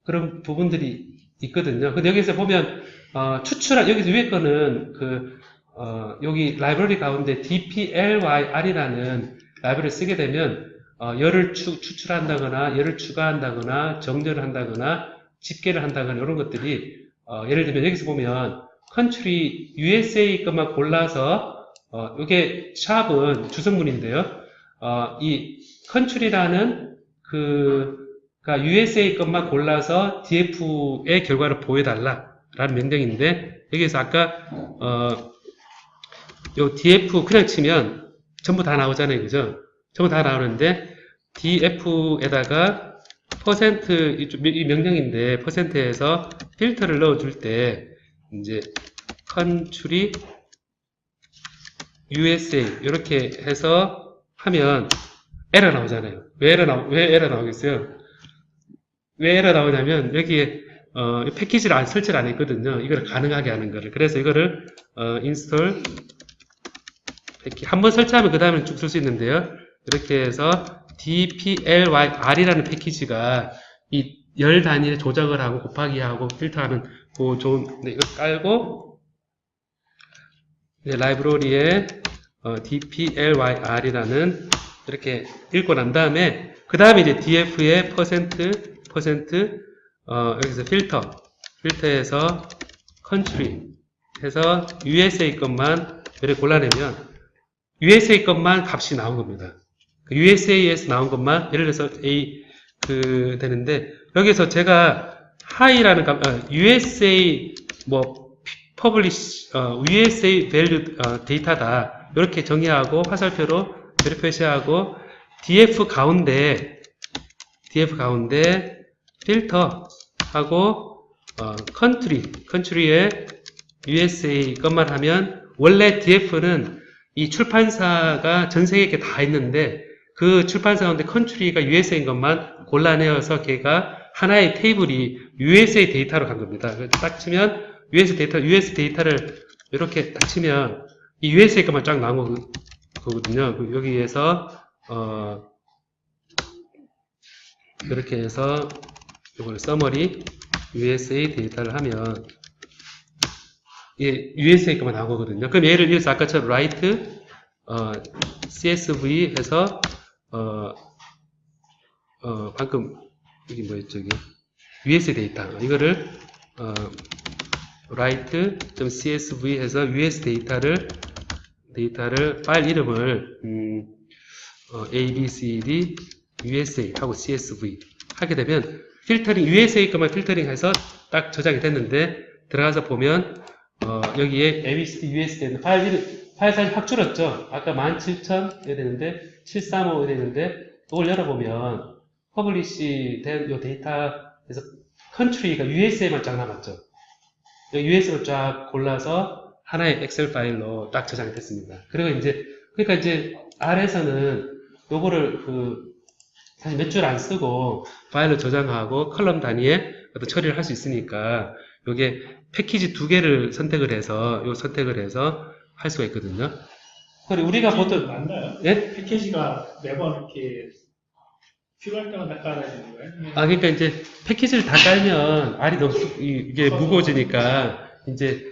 그런 부분들이 있거든요. 근데 여기서 보면 여기서 위에 거는 여기 라이브러리 가운데 dplyr이라는 라이브러리를 쓰게 되면 열을 추출한다거나 열을 추가한다거나 정렬을 한다거나 집계를 한다거나 이런 것들이 예를 들면 여기서 보면 country USA 것만 골라서 이게 샵은 주성문인데요. 이 country라는 그러니까 USA 것만 골라서 df의 결과를 보여달라라는 명령인데 여기서 아까 요 df 그냥 치면 전부 다 나오잖아요, 그죠? 전부 다 나오는데 df에다가 이 명령인데 퍼센트에서 필터를 넣어줄 때 이제 country USA 이렇게 해서 하면 에러 나오잖아요. 왜 에러 나오겠어요? 왜 에러 나오냐면 여기에 패키지를 설치를 안 했거든요. 이걸 가능하게 하는 거를. 그래서 이거를 install 패키지 한번 설치하면 그 다음에 쭉 쓸 수 있는데요. 이렇게 해서 dplyr이라는 패키지가 이 열 단위를 조작을 하고 곱하기 하고 필터하는 좋은 이거 깔고 이제 라이브러리에 dplyr이라는 이렇게 읽고 난 다음에 그 다음에 이제 df의 여기서 필터에서 country 해서 USA 것만 이렇게 골라내면 USA 것만 값이 나온 겁니다. USA에서 나온 것만 예를 들어서 되는데 여기서 제가 high라는 값 USA publish USA value 데이터다 이렇게 정의하고 화살표로 이렇게 표시하고 df 가운데 필터하고 country에 USA 것만 하면 원래 df는 이 출판사가 전 세계에 다 있는데 그 출판사 가운데 country가 USA인 것만 골라내어서 걔가 하나의 테이블이 USA 데이터로 간 겁니다. 딱 치면 US 데이터를 이렇게 딱 치면 이 USA 것만 쫙 나온 거거든요. 여기에서 이렇게 해서 이걸 서머리 USA 데이터를 하면 이게 USA 것만 나온 거거든요. 그럼 예를 들어서 아까처럼 write CSV 해서 방금 여기 뭐였죠? 여기 US 데이터 이거를 write.csv 해서 US 데이터를 파일 이름을 abcd USA 하고 csv 하게 되면 필터링 USA 것만 필터링해서 딱 저장이 됐는데 들어가서 보면 여기에 abcd USA 되는 파일 사이즈 확 줄었죠. 아까 17,000 이래 되는데 735 이래 되는데 이걸 열어보면 퍼블리시 된 이 데이터에서 country가 USA만 쫙 남았죠. USA를 쫙 골라서 하나의 엑셀 파일로 딱 저장이 됐습니다. 그리고 그러니까 이제 R에서는 요거를 사실 몇 줄 안 쓰고 파일로 저장하고 컬럼 단위에 어떤 처리를 할 수 있으니까 요게 패키지 두 개를 선택을 해서 할 수가 있거든요. 그리고 우리가 보통 맞나요? 예? 패키지가 매번 이렇게 필요할 때마다 깔아지는 거예요? 아, 그러니까 이제 패키지를 다 깔면 R이 너무 이게 무거워지니까 이제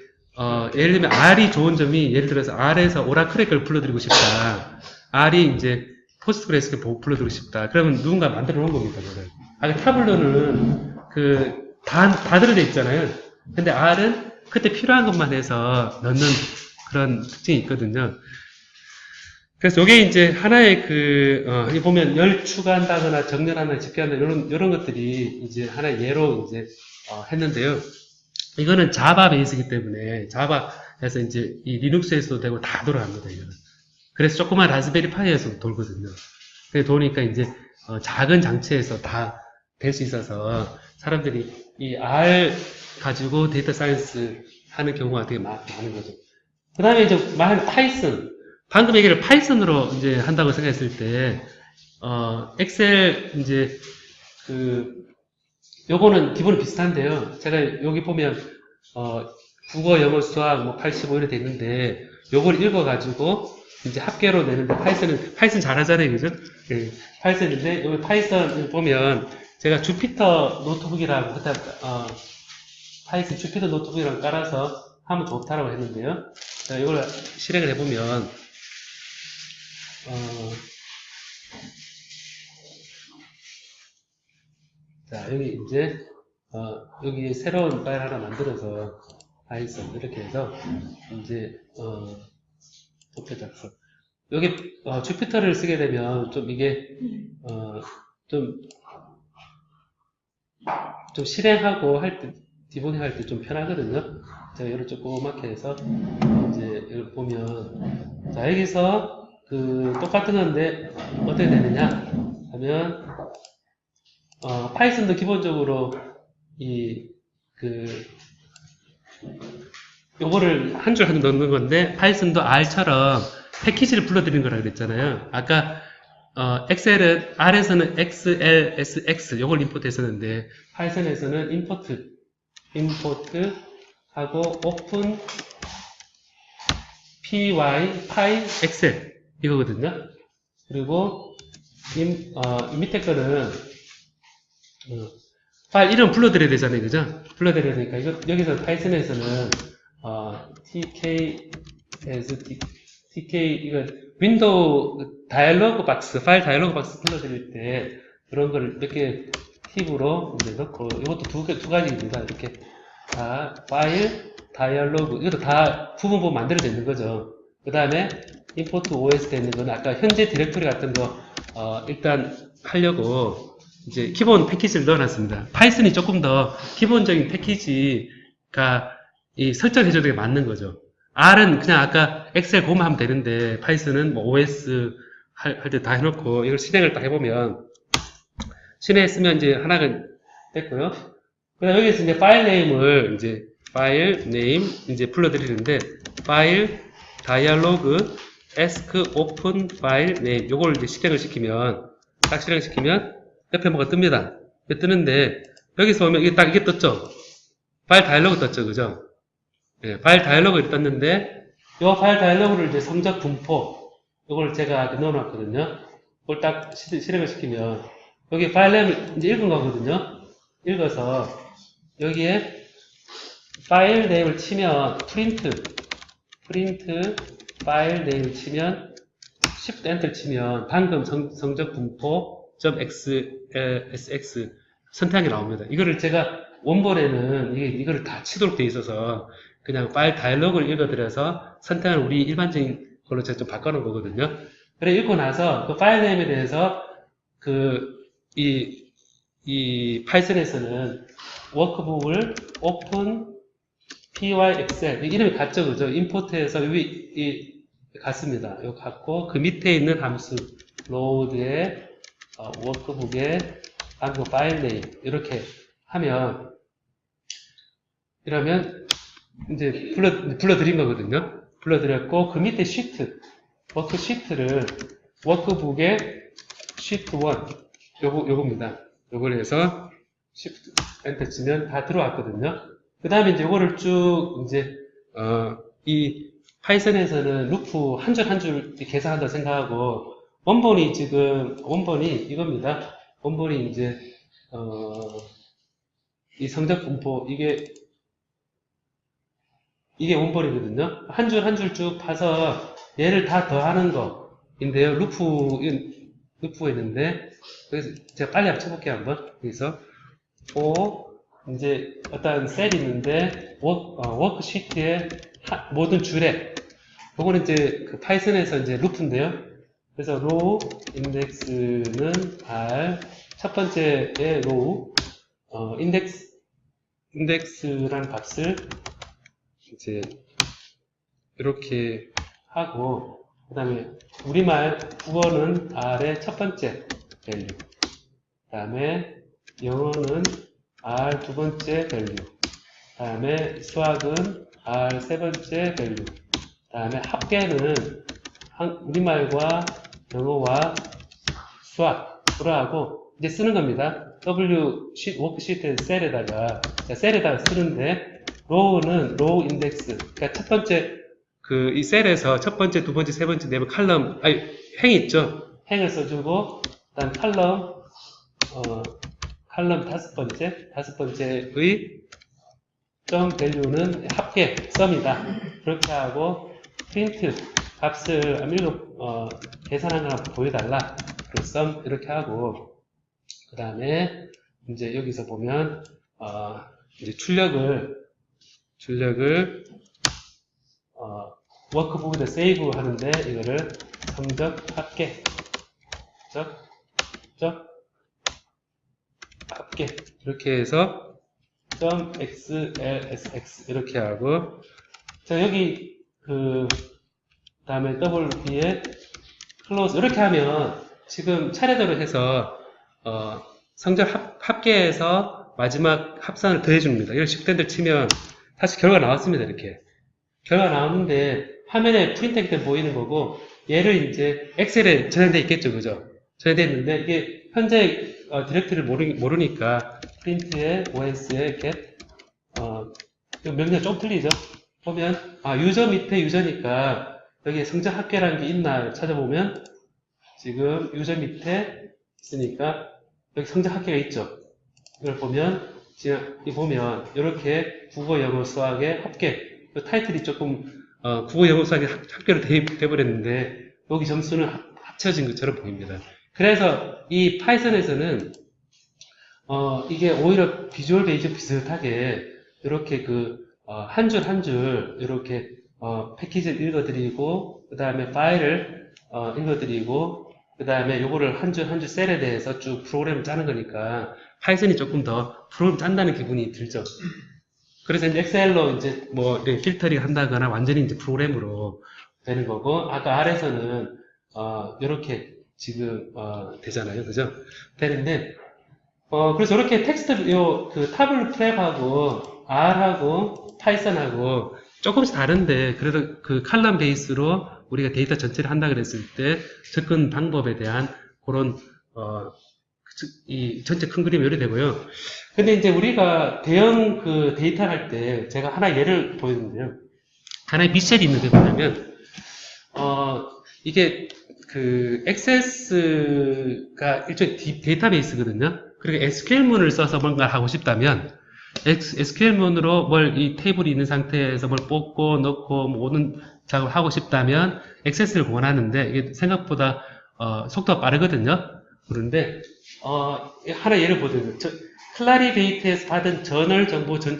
예를 들면 R이 좋은 점이 예를 들어서 R에서 오라클의 불러드리고 싶다. R이 이제 포스트그레스QL 불러드리고 싶다. 그러면 누군가 만들어 놓은 겁니다, 그걸. 아, 타블러는 다 들어져 있잖아요. 근데 R은 그때 필요한 것만 해서 넣는 그런 특징이 있거든요. 그래서 이게 이제 하나의 여기 보면 열 추가한다거나 정렬하거나 집계한다 이런 것들이 이제 하나의 예로 이제 했는데요. 이거는 자바 베이스이기 때문에 자바에서 이제 이 리눅스에서도 되고 다 돌아갑니다. 이거는. 그래서 조그만 라즈베리 파이에서도 돌거든요. 그래 도니까 이제 작은 장치에서 다 될 수 있어서 사람들이 이 R 가지고 데이터 사이언스 하는 경우가 되게 많은 거죠. 그 다음에 이제 파이썬. 방금 얘기를 파이썬으로 이제 한다고 생각했을 때, 엑셀 이제 요거는 기본은 비슷한데요. 제가 여기 보면, 국어, 영어, 수학, 85 이렇게 돼 있는데, 요걸 읽어가지고, 이제 합계로 내는데, 파이썬 잘하잖아요. 그죠? 네, 파이썬인데, 여기 파이썬 보면, 제가 주피터 노트북이라고, 파이썬 주피터 노트북이랑 깔아서 하면 좋다라고 했는데요. 자, 이걸 실행을 해보면, 자, 여기 이제, 여기 새로운 파일 하나 만들어서, 파이썬, 이렇게 해서, 이제, 도표 작성. 여기, 주피터를 쓰게 되면, 좀 이게, 좀 실행하고 할 때, 디버깅 할 때 좀 편하거든요. 제가 이걸 조그맣게 해서, 이제, 여기 보면, 자, 여기서, 똑같은 건데, 어떻게 되느냐 하면, 파이썬도 기본적으로, 요거를 한 줄 한 줄 넣는 건데, 파이썬도 R처럼 패키지를 불러드리는 거라 그랬잖아요. 아까, 엑셀은, R에서는 XL, SX, 요걸 임포트 했었는데, 파이썬에서는 임포트 하고, 오픈, py, 엑셀, 이거거든요. 그리고, 밑에 거는, 파일 이름 불러드려야 되잖아요. 그죠? 불러드려야 되니까, 여기서 파이썬에서는, 이거, 윈도우 다이얼로그 박스, 파일 다이얼로그 박스 불러드릴 때, 그런 거를 몇 개 팁으로 이제 넣고, 이것도 두 가지입니다. 이렇게. 파일, 다이얼로그, 이것도 다 부분 만들어져 있는 거죠. 그 다음에, import OS 되는 거는 아까 현재 디렉토리 같은 거, 일단 하려고, 이제 기본 패키지를 넣어놨습니다. 파이썬이 조금 더 기본적인 패키지가 설정해줘야 되게 맞는 거죠. R은 그냥 아까 엑셀 그것만 하면 되는데, 파이썬은 OS 할 때 다 해놓고, 이걸 실행을 딱 해보면, 실행했으면 이제 하나가 됐고요. 그 다음 여기서 이제 파일 네임을 파일 네임 불러드리는데, 파일, 다이얼로그, ask, open, 파일 네임, 요걸 이제 실행을 시키면, 딱 실행시키면, 옆에 뭐가 뜹니다. 뜨는데, 여기서 보면 이게 떴죠? 파일 다이얼로그 떴죠, 그죠? 네, 파일 다이얼로그를 떴는데, 요 파일 다이얼로그를 이제 성적 분포, 요걸 제가 넣어놨거든요. 그걸 딱 실행을 시키면, 여기 파일 네임을 이제 읽은 거거든요. 읽어서, 여기에 파일 네임을 치면, 프린트 파일 네임을 치면, Shift Enter 치면, 방금 성적 분포, .sx 선택한 게 나옵니다. 이거를 제가 원본에는 이거를 다 치도록 돼 있어서 그냥 파일 다이얼로그를 읽어드려서 선택한 우리 일반적인 걸로 제가 좀 바꿔놓은 거거든요. 그래 읽고 나서 그 파일 네임에 대해서 이 파이썬에서는 워크북을 open py excel 이름이 같죠, 그죠? 임포트해서 같습니다. 이거 같고 그 밑에 있는 함수 load에 워크북에 방금 파일 네임 이렇게 하면 이러면 이제 불러드린 거거든요. 불러드렸고 그 밑에 시트 워크 시트를 워크북에 시트 1 요겁니다. 요걸 해서 Shift 엔터 치면 다 들어왔거든요. 그 다음에 이제 이거를 쭉 이제 이 파이썬에서는 루프 한 줄 한 줄 계산한다 생각하고 원본이 이겁니다. 원본이 이제 이 성적 분포 이게 원본이거든요. 한 줄 한 줄 쭉 파서 얘를 다 더하는 거인데요. 루프가 있는데 그래서 제가 빨리 한번 쳐볼게요. 한번 여기서 이제 어떤 셀이 있는데 워크시트의 모든 줄에 요거는 이제 그 파이썬에서 이제 루프인데요. 그래서 row index는 r 첫 번째의 row index라는 값을 이제 이렇게 하고 그 다음에 우리말 국어는 r의 첫 번째 value 그 다음에 영어는 r 두 번째 value 그 다음에 수학은 r 세 번째 value 그 다음에 합계는 우리말과 영어와 수학으로 하고 이제 쓰는 겁니다. 워크시트 셀에다가 쓰는데 row는 row index 그러니까 첫 번째 이 셀에서 첫 번째, 두 번째, 세 번째, 네 번째 행 있죠. 행을 써주고 그다음 칼럼 다섯 번째의 점 value는 합계 썸이다. 그렇게 하고 프린트 값을 계산한 걸 한번 보여달라. 그 썸 이렇게 하고 그 다음에 이제 여기서 보면 이제 출력을 워크북에다 세이브 하는데 이거를 성적 합계 합계 이렇게 해서 .xlsx 이렇게 하고 자 여기 다음에 WB에 close 이렇게 하면 지금 차례대로 해서 성적 합계해서 마지막 합산을 더해줍니다. 이런 식된들 치면 사실 결과가 나왔습니다. 이렇게 결과가 나왔는데 화면에 프린트하기 때문에 보이는 거고 얘를 이제 엑셀에 저장되어 있겠죠. 그죠? 저장되어 있는데 이게 현재 디렉터리를 모르니까 프린트에 os에 get 명령 좀 틀리죠? 보면 유저 밑에 유저니까 여기에 성적 합계라는 게 있나 찾아보면 지금 유저 밑에 있으니까 여기 성적 합계가 있죠. 이걸 보면 이렇게 국어, 영어, 수학의 합계 타이틀이 조금 국어, 영어, 수학의 합계로 돼버렸는데 여기 점수는 합쳐진 것처럼 보입니다. 그래서 이 파이썬에서는 이게 오히려 비주얼 베이직 비슷하게 이렇게 한 줄 한 줄 이렇게 패키지를 읽어드리고 그 다음에 파일을 읽어드리고 그 다음에 요거를 한 줄 한 줄 셀에 대해서 쭉 프로그램을 짜는 거니까 파이썬이 조금 더 프로그램 짠다는 기분이 들죠. 그래서 이제 엑셀로 이제 필터링 한다거나 완전히 이제 프로그램으로 되는 거고 아까 R에서는 이렇게 지금 되잖아요, 그죠? 되는데 그래서 이렇게 텍스트 타블 프랩하고 R하고 파이썬하고 조금씩 다른데 그래도 그 칼럼 베이스로 우리가 데이터 전체를 한다 그랬을 때 접근 방법에 대한 그런 이 전체 큰 그림이 요리되고요. 근데 이제 우리가 대형 데이터를 할 때 제가 하나 예를 보였는데요. 하나의 미션이 있는데 뭐냐면 이게 XS가 일종의 데이터베이스거든요. 그리고 SQL문을 써서 뭔가 하고 싶다면 SQL문으로 이 테이블이 있는 상태에서 뭘 뽑고 넣고 모든 작업을 하고 싶다면 XS를 원하는데 이게 생각보다 속도가 빠르거든요. 그런데 하나 예를 보자면 클라리베이트에서 받은 저널 정보를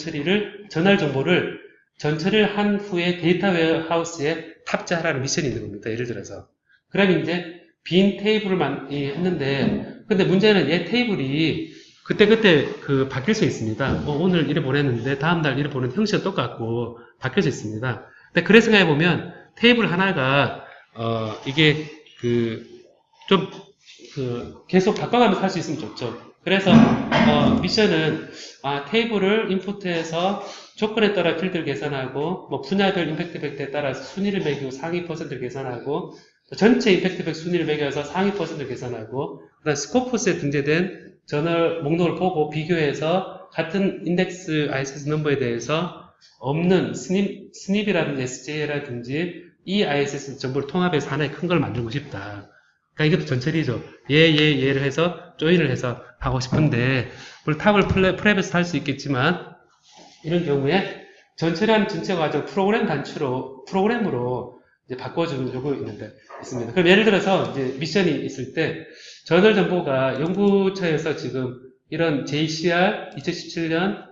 전처리를 한 후에 데이터 웨어하우스에 탑재하라는 미션이 있는 겁니다. 예를 들어서 그럼 이제 빈 테이블을 했는데 근데 문제는 얘 테이블이 그때그때 바뀔 수 있습니다. 오늘 이래 보냈는데 다음날 이래 보낸 형식은 똑같고 바뀔 수 있습니다. 근데 그래 생각해보면 테이블 하나가 이게 좀 계속 바꿔가면서 할 수 있으면 좋죠. 그래서 미션은 테이블을 인풋해서 조건에 따라 필드를 계산하고 분야별 임팩트 벡터에 따라서 순위를 매기고 상위 퍼센트를 계산하고 전체 임팩트팩 순위를 매겨서 상위 퍼센트를 계산하고, 그다음 스코포스에 등재된 저널 목록을 보고 비교해서 같은 인덱스 ISS 넘버에 대해서 없는 스닙이라든지 SJ라든지 이 ISS 정보를 통합해서 하나의 큰 걸 만들고 싶다. 그러니까 이것도 전처리죠. 얘를 해서 조인을 해서 하고 싶은데, 물론 탑을 프랩에서 할 수 있겠지만, 이런 경우에 전처리하는 전체 과정 프로그램으로 이제 바꿔주는 요구 있습니다. 그럼 예를 들어서 이제 미션이 있을 때 저널 정보가 연구처에서 지금 이런 JCR 2017년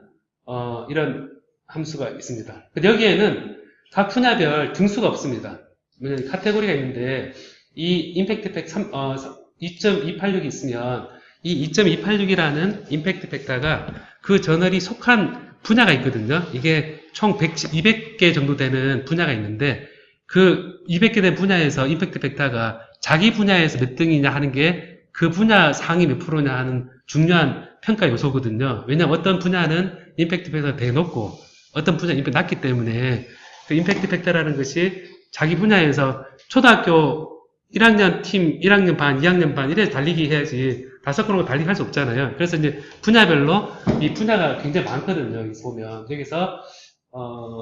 이런 함수가 있습니다. 여기에는 각 분야별 등수가 없습니다. 왜냐면 카테고리가 있는데 이 임팩트 팩 2.286이 있으면 이 2.286이라는 임팩트 팩터가 그 저널이 속한 분야가 있거든요. 이게 총 200개 정도 되는 분야가 있는데 그 200개 된 분야에서 임팩트 팩터가 자기 분야에서 몇 등이냐 하는 게 그 분야 상위 몇 프로냐 하는 중요한 평가 요소거든요. 왜냐하면 어떤 분야는 임팩트 팩터가 되게 높고 어떤 분야는 임팩트가 낮기 때문에 그 임팩트 팩터라는 것이 자기 분야에서 초등학교 1학년 팀, 1학년 반, 2학년 반 이래 달리기 해야지 다섯 그룹 달리기 할 수 없잖아요. 그래서 이제 분야별로 이 분야가 굉장히 많거든요. 여기 보면 여기서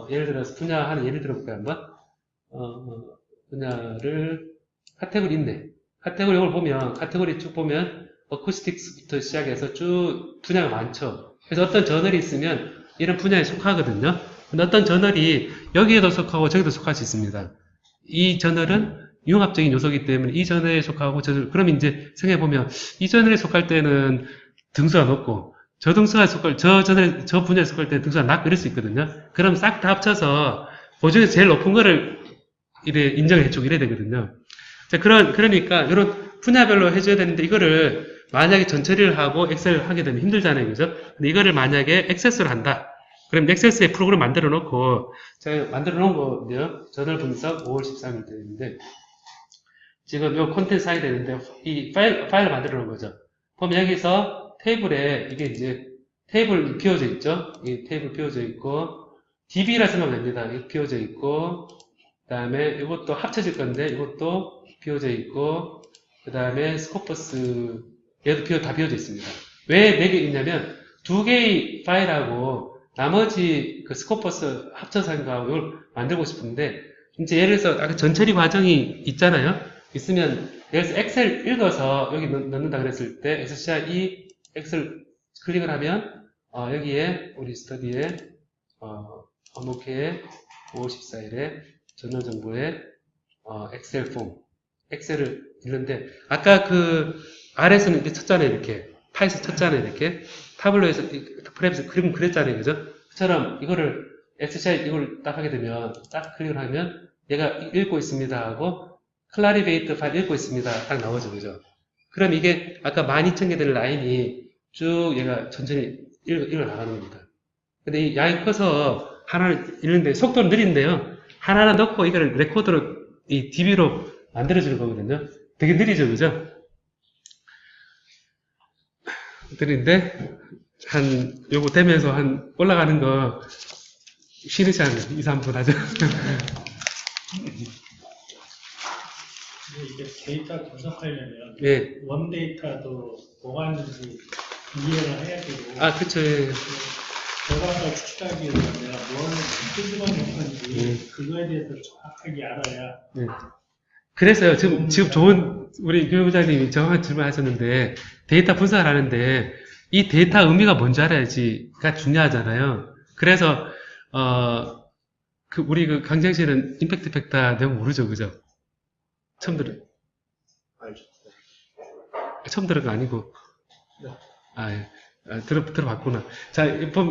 예를 들어서 분야 하나 예를 들어볼까요 한번? 분야를 카테고리 있네. 카테고리 이걸 보면 카테고리 쭉 보면 어쿠스틱스부터 시작해서 쭉 분야가 많죠. 그래서 어떤 저널이 있으면 이런 분야에 속하거든요. 근데 어떤 저널이 여기에도 속하고 저기도 속할 수 있습니다. 이 저널은 융합적인 요소이기 때문에 이 저널에 속하고 그럼 이제 생각해보면 이 저널에 속할 때는 등수가 높고 저 등수가 속할 저 분야에 속할 때는 등수가 낮고 이럴 수 있거든요. 그럼 싹 다 합쳐서 그 중에서 제일 높은 거를 이래 인정을 해주고 이래야 되거든요. 자, 그러니까 이런 분야별로 해줘야 되는데 이거를 만약에 전처리를 하고 엑셀을 하게 되면 힘들잖아요. 그죠? 근데 이거를 만약에 액세스를 한다. 그럼 엑세스에 프로그램 만들어 놓고 제가 만들어 놓은 거요. 저널 분석 5월 13일 때인데 지금 요 콘텐츠 사이 되는데 이 파일을 만들어 놓은 거죠. 그럼 여기서 테이블에 이게 이제 테이블 비워져 있죠. 이 테이블 비워져 있고 DB라 생각하면 됩니다. 이게 비워져 있고 그 다음에 이것도 합쳐질 건데 이것도 비워져 있고 그 다음에 스코퍼스 얘도 다 비워져 있습니다. 왜 4개 있냐면 2개의 파일하고 나머지 그 스코퍼스 합쳐서 하고 이걸 만들고 싶은데 이제 예를 들어서 아까 전처리 과정이 있잖아요. 있으면 예를 들어서 엑셀 읽어서 여기 넣는다 그랬을 때 SCR2 엑셀 클릭을 하면 여기에 우리 스터디에 어묵회 5월 14일에 저널 정보에 엑셀 폼 엑셀을 읽는데 아까 그 아래에서는 이렇게 쳤잖아요. 이렇게 파일에서 쳤잖아요. 이렇게 타블로에서 프랩에서 그림 그렸잖아요. 그죠? 그처럼 이거를 SCR 이걸 딱 하게 되면 딱 클릭을 하면 얘가 읽고 있습니다 하고 클라리베이트 파일 읽고 있습니다 딱 나오죠. 그죠? 그럼 이게 아까 12,000개 되는 라인이 쭉 얘가 천천히 읽어 나가는 겁니다. 근데 이 양이 커서 하나를 읽는데 속도는 느린데요. 하나하나 넣고 이걸 레코더로 이 DB로 만들어주는 거거든요. 되게 느리죠, 그죠? 느린데 요거 되면서 올라가는 거 쉬는 시간 2, 3분 하죠. 이게 데이터 분석하려면 예. 원 데이터도 뭐가 있는지 이해를 해야 되고 그쵸. 예. 결과가 추측하기 위해서 내가 뭘 끄집어 낸 건지 그거에 대해서 정확하게 알아야 그래서요, 지금 좋은, 우리 교육부장님이 정확한 질문 하셨는데, 데이터 분석을 하는데, 이 데이터 의미가 뭔지 알아야지가 중요하잖아요. 그래서, 우리 강정 씨는 임팩트 팩터 내용 모르죠, 그죠? 처음 알죠. 처음 들은 거 아니고. 들어봤구나. 자,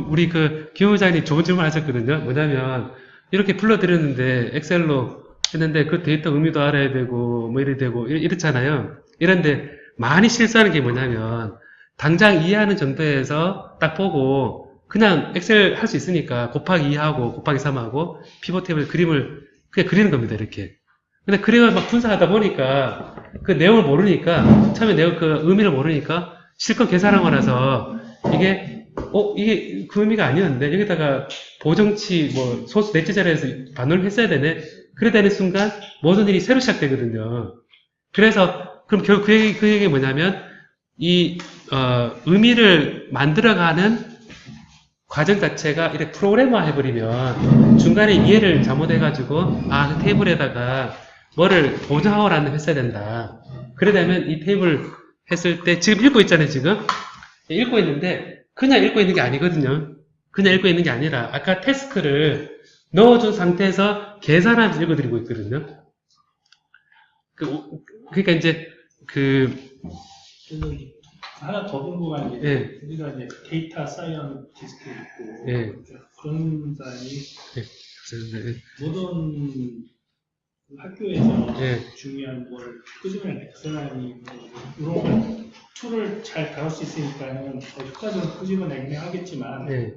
우리 교육부장님 좋은 질문 하셨거든요. 뭐냐면, 이렇게 불러드렸는데, 엑셀로, 했는데 그 데이터 의미도 알아야 되고 뭐 이래 되고 이렇잖아요. 이런데 많이 실수하는 게 뭐냐면 당장 이해하는 정도에서 딱 보고 그냥 엑셀 할 수 있으니까 곱하기 2하고 곱하기 3하고 피벗 테이블 그림을 그냥 그리는 겁니다. 이렇게. 근데 그림을 막 분석하다 보니까 그 내용을 모르니까 처음에 내용 그 의미를 모르니까 실컷 계산하고 나서 이게 그 의미가 아니었는데 여기다가 보정치 뭐 소수 넷째 자리에서 반올림 했어야 되네. 그래 되는 순간 모든 일이 새로 시작되거든요. 그래서 그럼 결국 그 얘기 뭐냐면 이 의미를 만들어가는 과정 자체가 이렇게 프로그래머 해버리면 중간에 이해를 잘못해가지고 그 테이블에다가 뭐를 보정하고라는 했어야 된다. 그래 되면 이 테이블 했을 때 지금 읽고 있잖아요. 지금 읽고 있는데 그냥 읽고 있는 게 아니거든요. 그냥 읽고 있는 게 아니라 아까 태스크를 넣어준 상태에서 계산하면서 읽어드리고 있거든요. 그러니까 이제 그래서 하나 더 궁금한 게 예. 우리가 이제 데이터 사이언티스트 있고 예. 그런 사람이 예. 모든 학교에서 예. 중요한 걸 끄집어낸 엑셀이나 이런 걸 툴을 잘 다룰 수 있으니까는 효과적으로 끄집어내긴 하겠지만 예.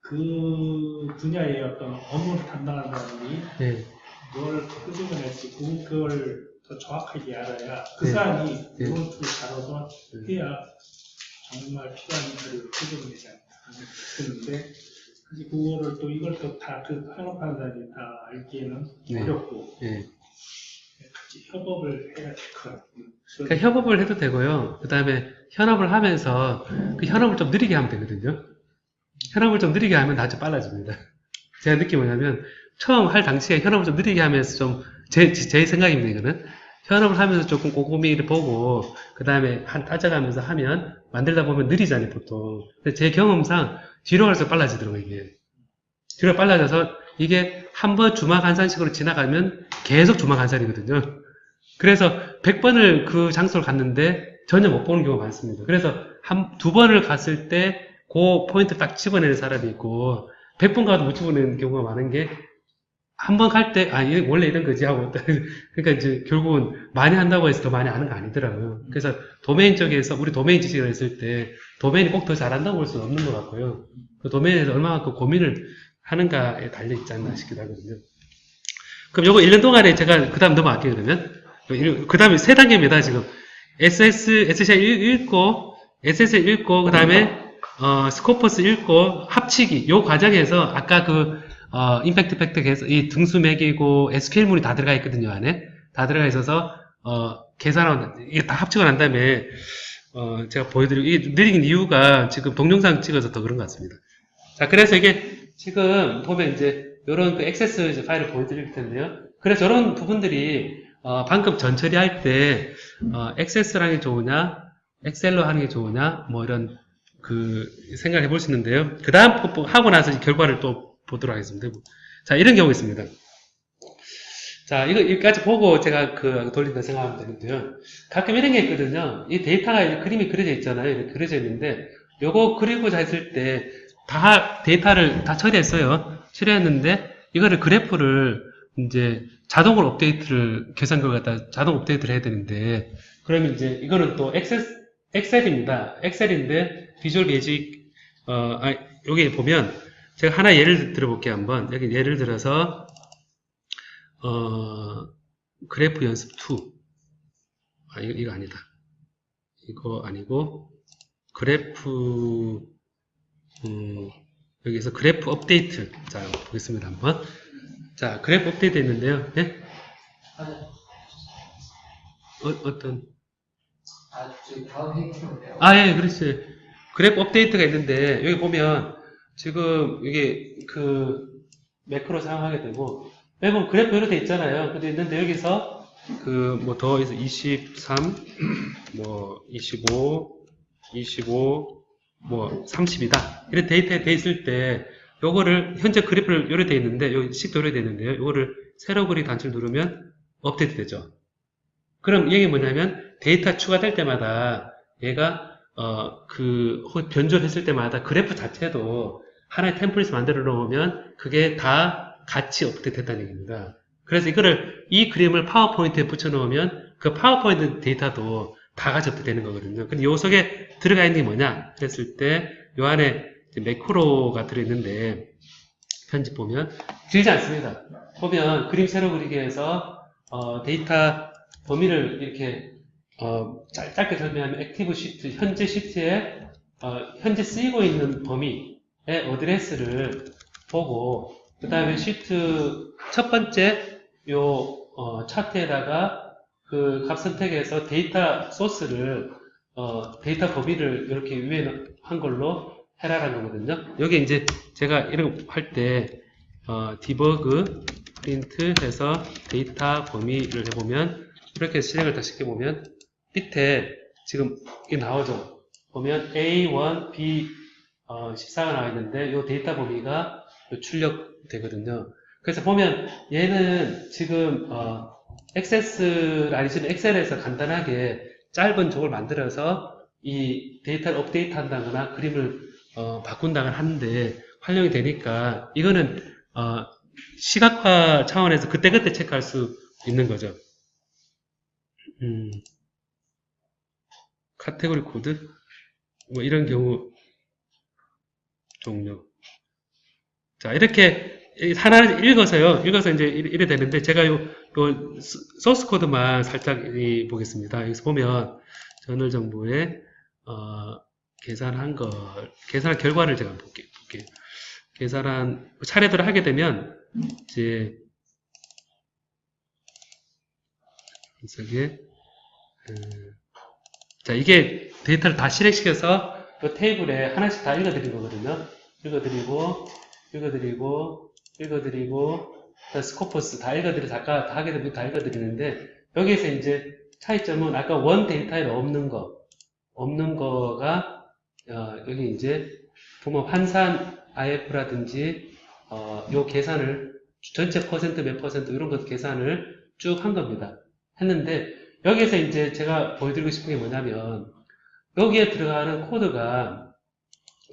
그 분야의 어떤 업무를 담당하는 사람이 예. 뭘 끄집어낼지 그걸 더 정확하게 알아야 그 네. 사람이 네. 이런 툴을 다뤄서 해야 정말 필요한 자료를 끄집어내지 않나 그런데 사실 그거를 또 이걸 또 다 그 산업하는 사람이 다 알기에는 네. 어렵고 예. 같이 협업을 해야 될 것 같아요. 그러니까 협업을 해도 되고요. 그 다음에 현업을 하면서 그 현업을 좀 느리게 하면 되거든요. 현업을 좀 느리게 하면 아주 빨라집니다. 제가 느낀 게 뭐냐면 처음 할 당시에 현업을 좀 느리게 하면서 좀 제 생각입니다. 이거는 현업을 하면서 조금 꼼꼼히 보고 그 다음에 따져가면서 하면 만들다 보면 느리잖아요. 보통. 근데 제 경험상 뒤로 갈수록 빨라지더라고요. 이게 뒤로 빨라져서 이게 한번 주마간산식으로 지나가면 계속 주마간산이거든요. 그래서 100번을 그 장소를 갔는데 전혀 못 보는 경우가 많습니다. 그래서 두 번을 갔을 때 그 포인트 딱 집어내는 사람이 있고 100번 가도 못 집어내는 경우가 많은 게 한 번 갈 때 원래 이런 거지 하고 그러니까 이제 결국은 많이 한다고 해서 더 많이 아는 거 아니더라고요. 그래서 도메인 쪽에서 우리 도메인 지식을 했을 때 도메인이 꼭 더 잘한다고 볼 수는 없는 것 같고요. 그 도메인에서 얼마만큼 고민을 하는가에 달려 있지 않나 싶기도 하거든요. 그럼 요거 1년 동안에 제가 그 다음 넘어갈게요. 그러면 그 다음에 세 단계입니다. 지금 SCI 읽고 SSL 읽고 그 다음에 스코퍼스 읽고 합치기 요 과정에서 아까 임팩트 팩트에서 이 등수 매기고 SQL물이 다 들어가 있거든요. 안에 다 들어가 있어서 계산하고 이게 다 합치고 난 다음에 제가 보여드리고 이게 느린 이유가 지금 동영상 찍어서 더 그런 것 같습니다. 자, 그래서 이게 지금 보면 이제 요런 그 액세스 파일을 보여드릴 텐데요. 그래서 이런 부분들이 방금 전 처리할 때 액세스를 하는 게 좋으냐 엑셀로 하는 게 좋으냐 뭐 이런 생각을 해볼 수 있는데요. 그 다음 하고 나서 결과를 또 보도록 하겠습니다. 자, 이런 경우가 있습니다. 자, 여기까지 보고 제가 돌린다 생각하면 되는데요. 가끔 이런 게 있거든요. 이 데이터가 그림이 그려져 있잖아요. 이렇게 그려져 있는데, 요거 그리고자 했을 때, 데이터를 다 처리했어요. 처리했는데, 이거를 그래프를 이제 자동으로 업데이트를, 계산걸 갖다 자동 업데이트를 해야 되는데, 그러면 이제 이거는 또 엑셀입니다. 엑셀인데, 비주얼 베이직, 여기 보면, 제가 하나 예를 들어볼게요, 한번. 여기 예를 들어서, 그래프 연습 2. 이거 아니다. 이거 아니고, 그래프, 여기서 그래프 업데이트. 자, 보겠습니다, 한번. 자, 그래프 업데이트 했는데요. 예? 어떤? 지금 다음 회의팀인데요. 예, 그렇지. 그래프 업데이트가 있는데, 여기 보면, 지금, 이게, 매크로 사용하게 되고, 여기 보면 그래프 이렇게 돼 있잖아요. 근데 있는데, 여기서, 더해서 23, 25, 30이다. 이런 데이터에 돼 있을 때, 요거를, 현재 그래프를 요래 돼 있는데, 여기 식도 요래 돼 있는데요. 요거를 세로 그리 단추를 누르면 업데이트 되죠. 그럼 이게 뭐냐면, 데이터 추가될 때마다, 얘가, 변조했을 때마다 그래프 자체도 하나의 템플릿을 만들어 놓으면 그게 다 같이 업데이트 됐다는 얘기입니다. 그래서 이 그림을 파워포인트에 붙여 놓으면 그 파워포인트 데이터도 다 같이 업데이트 되는 거거든요. 근데 요 속에 들어가 있는 게 뭐냐? 그랬을 때, 요 안에 매크로가 들어있는데, 편집 보면, 길지 않습니다. 보면, 그림 세로 그리기 위해서, 데이터 범위를 이렇게, 짧게 설명하면, 액티브 시프트, 현재 시프트에, 현재 쓰이고 있는 범위의 어드레스를 보고, 그 다음에 시트 첫 번째 차트에다가 그 값 선택해서 데이터 소스를 데이터 범위를 이렇게 위에 한 걸로 해라라는 거거든요. 여기 이제 제가 이런 거 할 때 디버그 프린트 해서 데이터 범위를 해보면 이렇게 실행을 다 시켜보면 밑에 지금 이게 나오죠. 보면 A1, B 14가 나와 있는데 이 데이터 범위가 출력되거든요. 그래서 보면 얘는 지금 액세스를 아니지만 엑셀에서 간단하게 짧은 족을 만들어서 이 데이터를 업데이트 한다거나 그림을 바꾼다거나 하는데 활용이 되니까 이거는 시각화 차원에서 그때그때 체크할 수 있는 거죠. 카테고리 코드 뭐 이런 경우 종료. 자, 이렇게 하나를 읽어서요. 읽어서 이제 이래 되는데 제가 요 소스 코드만 살짝 보겠습니다. 여기서 보면 저널 정보에 계산한 결과를 제가 볼게요. 계산한 차례대로 하게 되면 이제 자, 이게 데이터를 다 실행시켜서 이 테이블에 하나씩 다 읽어드린 거거든요. 읽어드리고 스코퍼스 다 읽어드리고 다 하게 되면 다 읽어드리는데 여기에서 이제 차이점은 아까 원 데이터에 없는 거가 여기 이제 보면 환산 IF라든지 요 계산을 전체 퍼센트 몇 퍼센트 이런 것 계산을 쭉 한 겁니다. 했는데 여기에서 이제 제가 보여드리고 싶은 게 뭐냐면 여기에 들어가는 코드가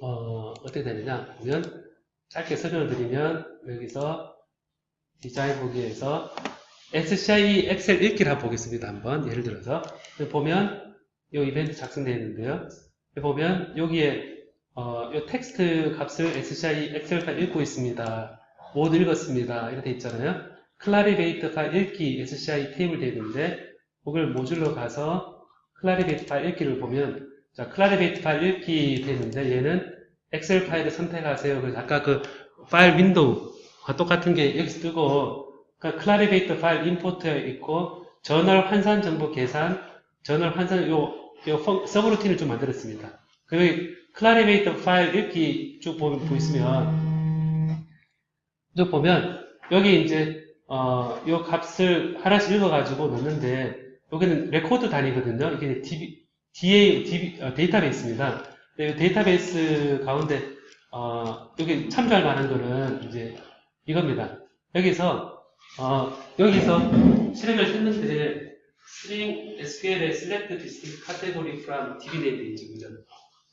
어떻게 되느냐 보면 짧게 설명을 드리면 여기서 디자인 보기에서 SCI 엑셀 읽기를 한번 보겠습니다. 한번 예를 들어서 보면 이 이벤트 작성되어 있는데요. 보면 여기에 이 텍스트 값을 SCI 엑셀 파일 읽고 있습니다. 모두 읽었습니다. 이렇게 되어 있잖아요. 클라리베이트 파일 읽기 SCI 테이블 되어 있는데 그걸 모듈로 가서 클라리베이트 파일 읽기를 보면 자 클라리베이트 파일 읽기 되어 있는데 얘는 엑셀 파일을 선택하세요. 그래서 아까 그 파일 윈도우와 똑같은 게 여기서 뜨고 그러니까 클라리베이트 파일 임포트에 있고 저널 환산 정보 계산 저널 환산 요 서브루틴을 좀 만들었습니다. 그리고 클라리베이트 파일 읽기 쭉 보이시면 쭉 보면 여기 이제 요 값을 하나씩 읽어가지고 넣는데 여기는 레코드 단위거든요. 이게 데이터베이스입니다. 데이터베이스 가운데 여기 참조할 만한 거는 이제 이겁니다. 여기서 실행을 했는데 string SQL에 select distinct category from DB name 돼 있죠.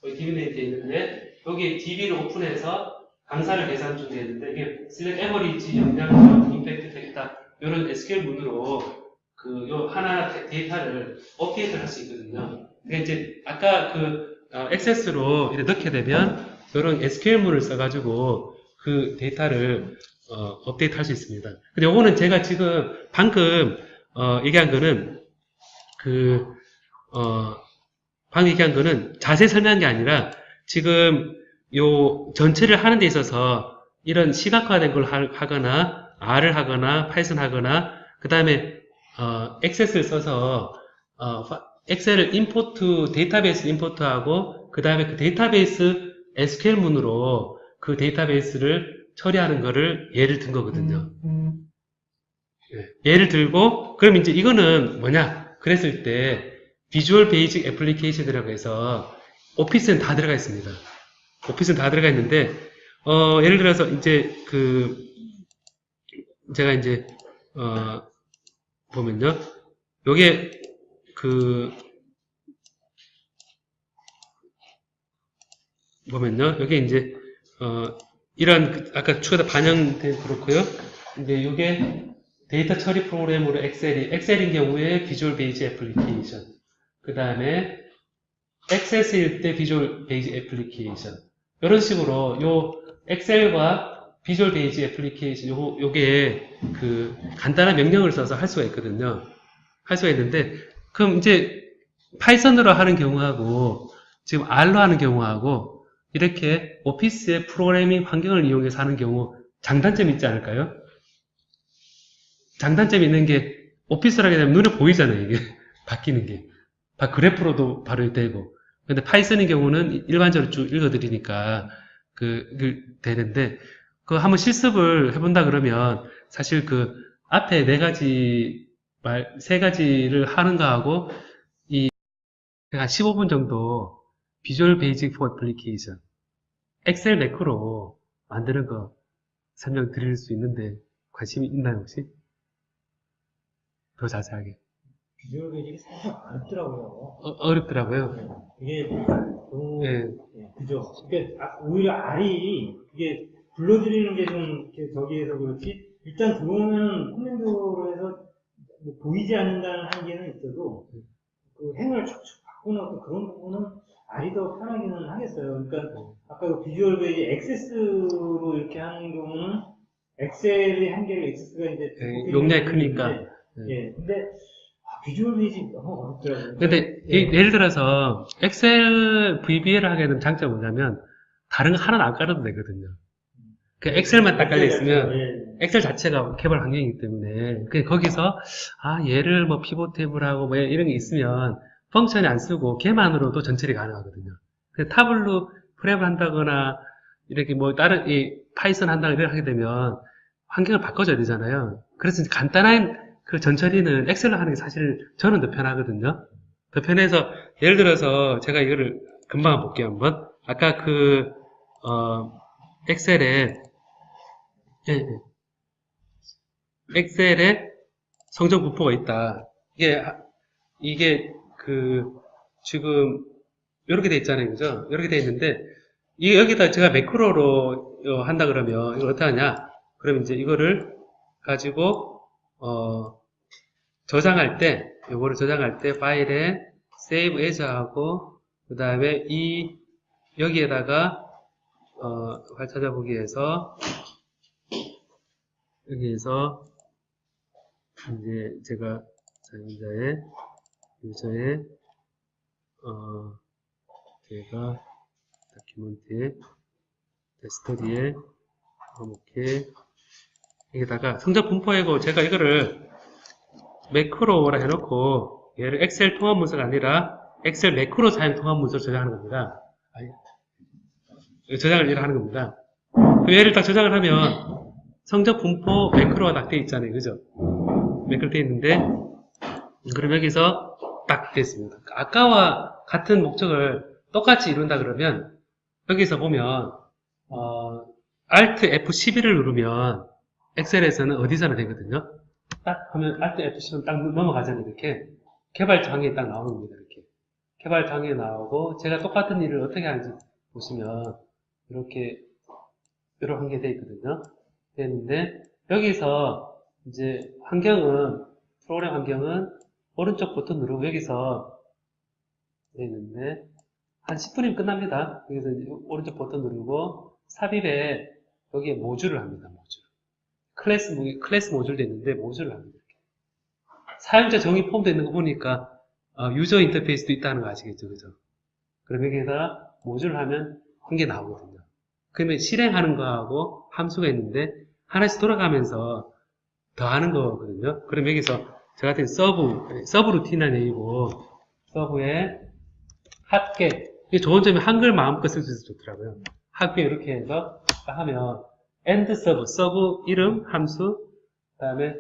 여기 DB name 돼 있는데 여기 DB를 오픈해서 강사를 계산 중 되어 있는데 이게 select average 영향 임팩트 되겠다 이런 SQL 문으로 요 하나 데이터를 업데이트를 할 수 있거든요. 그러니까 이제 아까 액세스로 이렇게 넣게 되면 이런 SQL문을 써가지고 그 데이터를 업데이트 할 수 있습니다. 근데 요거는 제가 지금 방금 얘기한 거는 방금 얘기한 거는 자세히 설명한 게 아니라 지금 요 전체를 하는 데 있어서 이런 시각화된 걸 하거나 R을 하거나 파이썬 하거나 그 다음에 액세스를 써서 엑셀을 데이터베이스 임포트하고 그 다음에 그 데이터베이스 SQL 문으로 그 데이터베이스를 처리하는 거를 예를 든 거거든요. 예를 들고 그럼 이제 이거는 뭐냐 그랬을 때 비주얼 베이직 애플리케이션이라고 해서 오피스는 다 들어가 있습니다. 오피스는 다 들어가 있는데 예를 들어서 이제 제가 이제 보면요 요게 보면요 여기 이제 이런 아까 추가로 반영된 그렇고요. 이제 요게 데이터 처리 프로그램으로 엑셀인 경우에 비주얼 베이직 애플리케이션 그 다음에 액세스일 때 비주얼 베이직 애플리케이션 이런 식으로 요 엑셀과 비주얼 베이직 애플리케이션 요게 간단한 명령을 써서 할 수가 있거든요. 할 수가 있는데 그럼 이제 파이썬으로 하는 경우하고 지금 R로 하는 경우하고 이렇게 오피스의 프로그래밍 환경을 이용해서 하는 경우 장단점이 있지 않을까요? 장단점이 있는 게 오피스를 하게 되면 눈에 보이잖아요, 이게. 바뀌는 게. 그래프로도 바로 되고. 근데 파이썬의 경우는 일반적으로 쭉 읽어드리니까 되는데, 그거 한번 실습을 해본다 그러면 사실 그 앞에 세 가지를 하는 거하고 한 15분 정도 비주얼 베이직 포 애플리케이션 엑셀 매크로 만드는 거 설명드릴 수 있는데 관심이 있나요 혹시? 더 자세하게. 비주얼 베이직이 살짝 어렵더라고요. 어렵더라고요. 이게 너무 네. 그죠. 그러니까 오히려 알이 이게 불러들이는 게 좀 저기에서 그렇지. 일단 들어오면 커맨드로 해서 뭐 보이지 않는다는 한계는 있어도 그 행을 촉촉 바꾸는 그런 부분은 알이 더 편하기는 하겠어요. 그러니까 아까 그 비주얼 베이직 액세스로 이렇게 하는 경우는 엑셀의 한계를 액세스가 이제 용량이 크니까. 예. 근데 비주얼 베이직 너무 어렵더라고요. 근데 예를 들어서 엑셀 VBA를 하게 되면 장점이 뭐냐면 다른 거 하나는 안 깔아도 되거든요. 그 엑셀만 딱 깔려 있으면 엑셀 자체가 개발 환경이기 때문에 거기서 얘를 뭐 피봇 탭을 뭐 이런 게 있으면 펑션이 안 쓰고 걔만으로도 전처리 가능하거든요. 타블로 프랩을 한다거나 이렇게 뭐 다른 파이썬 한다거나 이렇게 하게 되면 환경을 바꿔줘야 되잖아요. 그래서 간단한 그 전처리는 엑셀로 하는 게 사실 저는 더 편하거든요. 더 편해서 예를 들어서 제가 이거를 금방 볼게요 한번. 아까 엑셀에 성적 분포가 있다. 이게 지금 이렇게 돼 있잖아요, 그죠? 이렇게 돼 있는데 여기다 제가 매크로로 한다 그러면 이걸 어떻게 하냐? 그럼 이제 이거를 가지고 요거를 저장할 때 파일에 save as 하고 그 다음에 여기에다가 활 찾아보기에서 여기에서 이제 제가 사용자의 유저의 제가 다큐멘트에 스터디에 이렇게 여기다가 성적 분포이고 제가 이거를 매크로라 해놓고 얘를 엑셀 통합 문서가 아니라 엑셀 매크로 사용 통합 문서로 저장하는 겁니다. 저장을 하는 겁니다. 얘를 딱 저장을 하면 성적 분포 매크로가 딱 되어 있잖아요, 그죠? 매크로 되어 있는데 그럼 여기서 딱 되어 있습니다. 아까와 같은 목적을 똑같이 이룬다 그러면 여기서 보면 Alt F11을 누르면 엑셀에서는 어디서나 되거든요. 딱 하면 Alt F11은 딱 넘어가잖아요. 이렇게 개발장에 딱 나오는 겁니다. 이렇게 개발장에 나오고 제가 똑같은 일을 어떻게 하는지 보시면 이렇게 게 되어 있거든요. 되는데 여기서 이제 프로그램 환경은 오른쪽 버튼 누르고 여기서 되어 있는데 한 10분이면 끝납니다. 여기서 이제 오른쪽 버튼 누르고 삽입에 여기에 모듈을 합니다. 클래스 모듈도 있는데 모듈을 합니다. 이렇게. 사용자 정의 폼도 있는 거 보니까 유저 인터페이스도 있다는 거 아시겠죠, 그죠? 그럼 여기에다 모듈을 하면 한 개 나오거든요. 그러면 실행하는 거하고 함수가 있는데 하나씩 돌아가면서 더 하는 거거든요. 그럼 여기서 저 같은 서브 루틴이라는 얘기고 서브에 합계 이게 좋은 점이 한글 마음껏 쓸 수 있어서 좋더라고요. 합계 이렇게 해서 하면 end 서브 이름 함수 그 다음에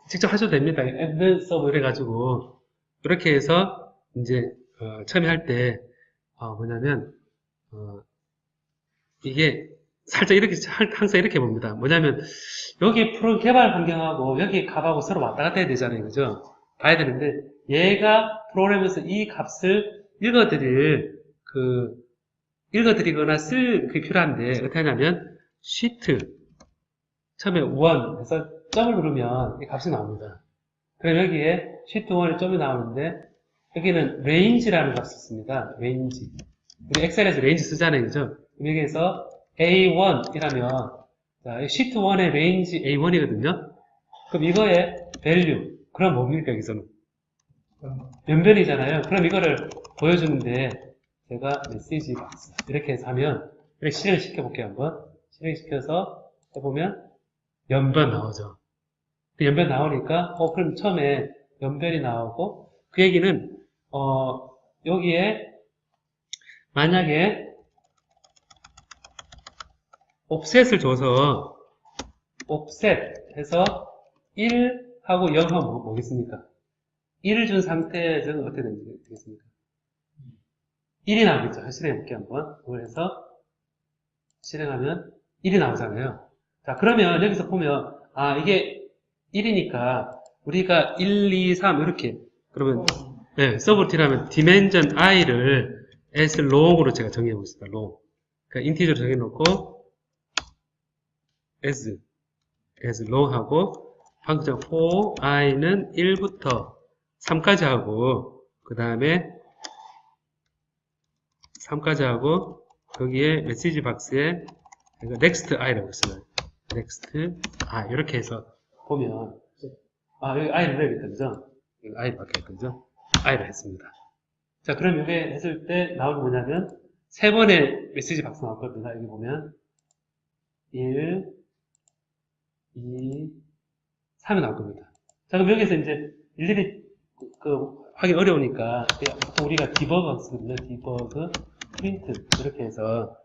직접 하셔도 됩니다. end 서브 이래가지고 이렇게 해서 이제 처음에 할 때 뭐냐면 이게 살짝 이렇게 항상 이렇게 봅니다. 뭐냐면 여기 프로 개발 환경하고 여기 값하고 서로 왔다 갔다 해야 되잖아요, 그죠? 봐야 되는데 얘가 프로그램에서 이 값을 읽어드리거나 쓸 그게 필요한데 어떻게 하냐면 sheet 처음에 1 해서 점을 누르면 이 값이 나옵니다. 그럼 여기에 sheet 1에 점이 나오는데 여기는 range라는 값을 씁니다. range. 우리 엑셀에서 range 쓰잖아요, 그죠? 여기에서 A1이라면 sheet 1의 range A1이거든요. 그럼 이거의 value 그럼 뭡니까 여기서는? 연변이잖아요. 그럼 이거를 보여주는데 제가 메시지 박스 이렇게 해서 하면 이렇게 실행을 시켜볼게요. 한번 실행시켜서 해보면 연변 나오죠. 그 연변 나오니까, 그럼 처음에 연변이 나오고, 그 얘기는, 여기에, 만약에, 옵셋을 줘서, 옵셋 해서 1하고 0 하면 뭐겠습니까? 1을 준 상태에서는 어떻게 되겠습니까? 1이 나오겠죠. 실행해볼게요, 한번. 그걸 해서, 실행하면 1이 나오잖아요. 자, 그러면 여기서 보면, 이게 1이니까, 우리가 1, 2, 3, 이렇게. 그러면, 네, 서브루틴하면 dimension i를 as long으로 제가 정해보겠습니다. long. 그러니까 인티저로 정해놓고, as long 하고, 방금 전 for i는 1부터 3까지 하고, 그 다음에 3까지 하고, 거기에 메시지 박스에 next i라고 써요. next i. 이렇게 해서 보면, 여기 i를 넣어야겠다, 그죠? 여기 i 바뀌었다, 그죠? i를 했습니다. 자, 그럼 이게 했을 때 나온 게 뭐냐면, 3번의 메시지 박스 나왔거든요. 여기 보면, 1, 2, 3이 나올 겁니다. 자, 그럼 여기서 이제 일일이 하기 어려우니까, 보통 우리가 디버거 쓰거든요. 디버그, 프린트. 이렇게 해서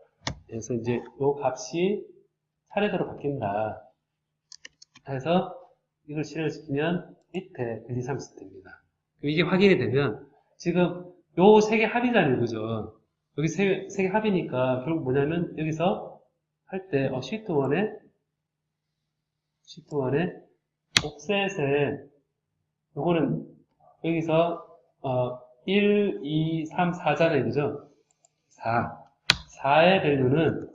이제 요 값이 차례대로 바뀐다. 해서 이걸 실행을 시키면 밑에 1, 2, 3 있을 됩니다. 이게 확인이 되면 지금 요 세 개 합이잖아요. 그죠? 여기 세 개 합이니까 결국 뭐냐면 여기서 할 때 시트 1에 옵셋에 요거는 여기서 1, 2, 3, 4잖아요. 그죠? 4의 밸류는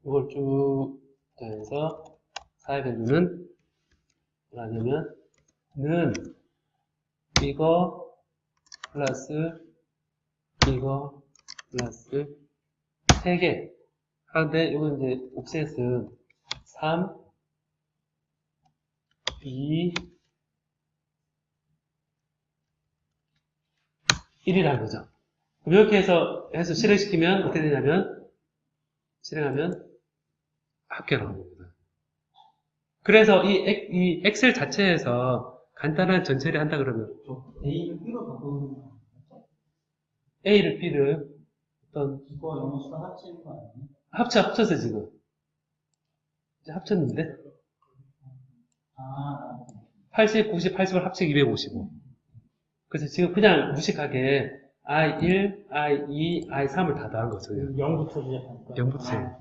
이걸 쭉 해서 4의 밸류는 뭐냐면 는 이거 플러스 이거 플러스 3개 하는데 이건 이제 옵셋은 3, 2, 1이라는 거죠. 그럼 이렇게 해서 실행시키면 어떻게 되냐면 실행하면 합격을 하는 겁니다. 그래서 이 엑셀 자체에서 간단한 전처리 한다 그러면 A를 B로 바꾸는 거 A를 B를 어떤 이거 영어 수가 합치는 거 아니에요? 합쳤어 지금 이제 합쳤는데 80, 90, 80을 합치기 255 그래서 지금 그냥 무식하게 I1, I2, I3을 다 더한 거죠. 0부터 시작하니까 0부터 시작.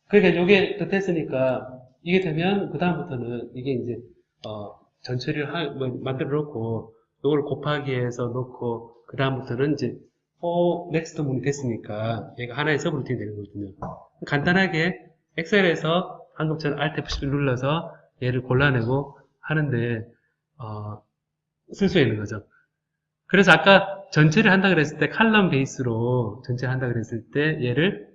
그러니까 이게 더 됐으니까 이게 되면 그 다음부터는 이게 이제 전처리를 만들어 놓고 이걸 곱하기 해서 놓고 그 다음부터는 이제 for next 문이 됐으니까 얘가 하나의 서브루틴이 되는 거거든요. 간단하게 엑셀에서 방금처럼 Alt F11 눌러서 얘를 골라내고 하는데 쓸 수 있는 거죠. 그래서 아까 전체를 한다 그랬을 때 칼럼 베이스로 전체를 한다 그랬을 때 얘를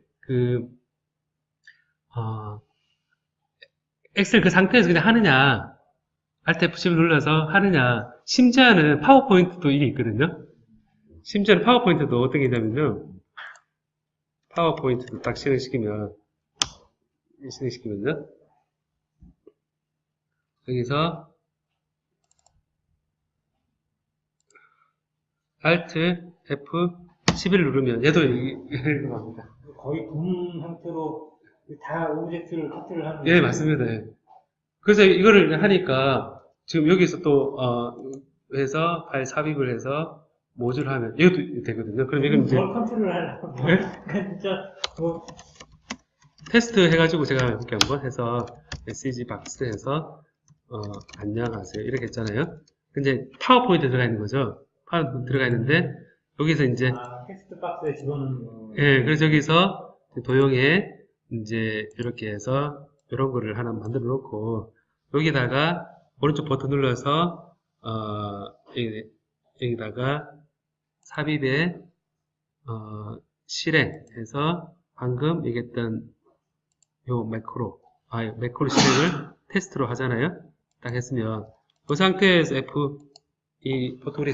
엑셀 그 상태에서 그냥 하느냐 Alt F11 눌러서 하느냐 심지어는 파워포인트도 이게 있거든요. 심지어는 파워포인트도 어떤 게 있냐면요. 파워포인트도 딱 실행시키면요. 여기서 Alt F11 누르면 얘도 이렇게 갑니다. 거의 분 형태로 다 오브젝트를 커트를 하는 예, 맞습니다. 예. 그래서 이거를 하니까 지금 여기서 또 해서 파일 삽입을 해서 모듈 하면 이것도 되거든요. 그럼 이건 이제 뭘 컨트롤 하려고 네? 진짜 뭐 테스트 해가지고 제가 해볼게요. 한번 해서 메시지 박스 해서 안녕하세요 이렇게 했잖아요. 근데 파워포인트 들어가 있는 거죠. 파워포인트 들어가 있는데 여기서 이제 텍스트 박스에 집어넣는 거. 예, 그래서 여기서 도형에 이제 이렇게 해서 이런 거를 하나 만들어 놓고 여기다가 오른쪽 버튼 눌러서 여기다가 삽입에 실행해서 방금 얘기했던 요 매크로 실행을 테스트로 하잖아요. 딱 했으면 그 상태에서 F 이 보통 우리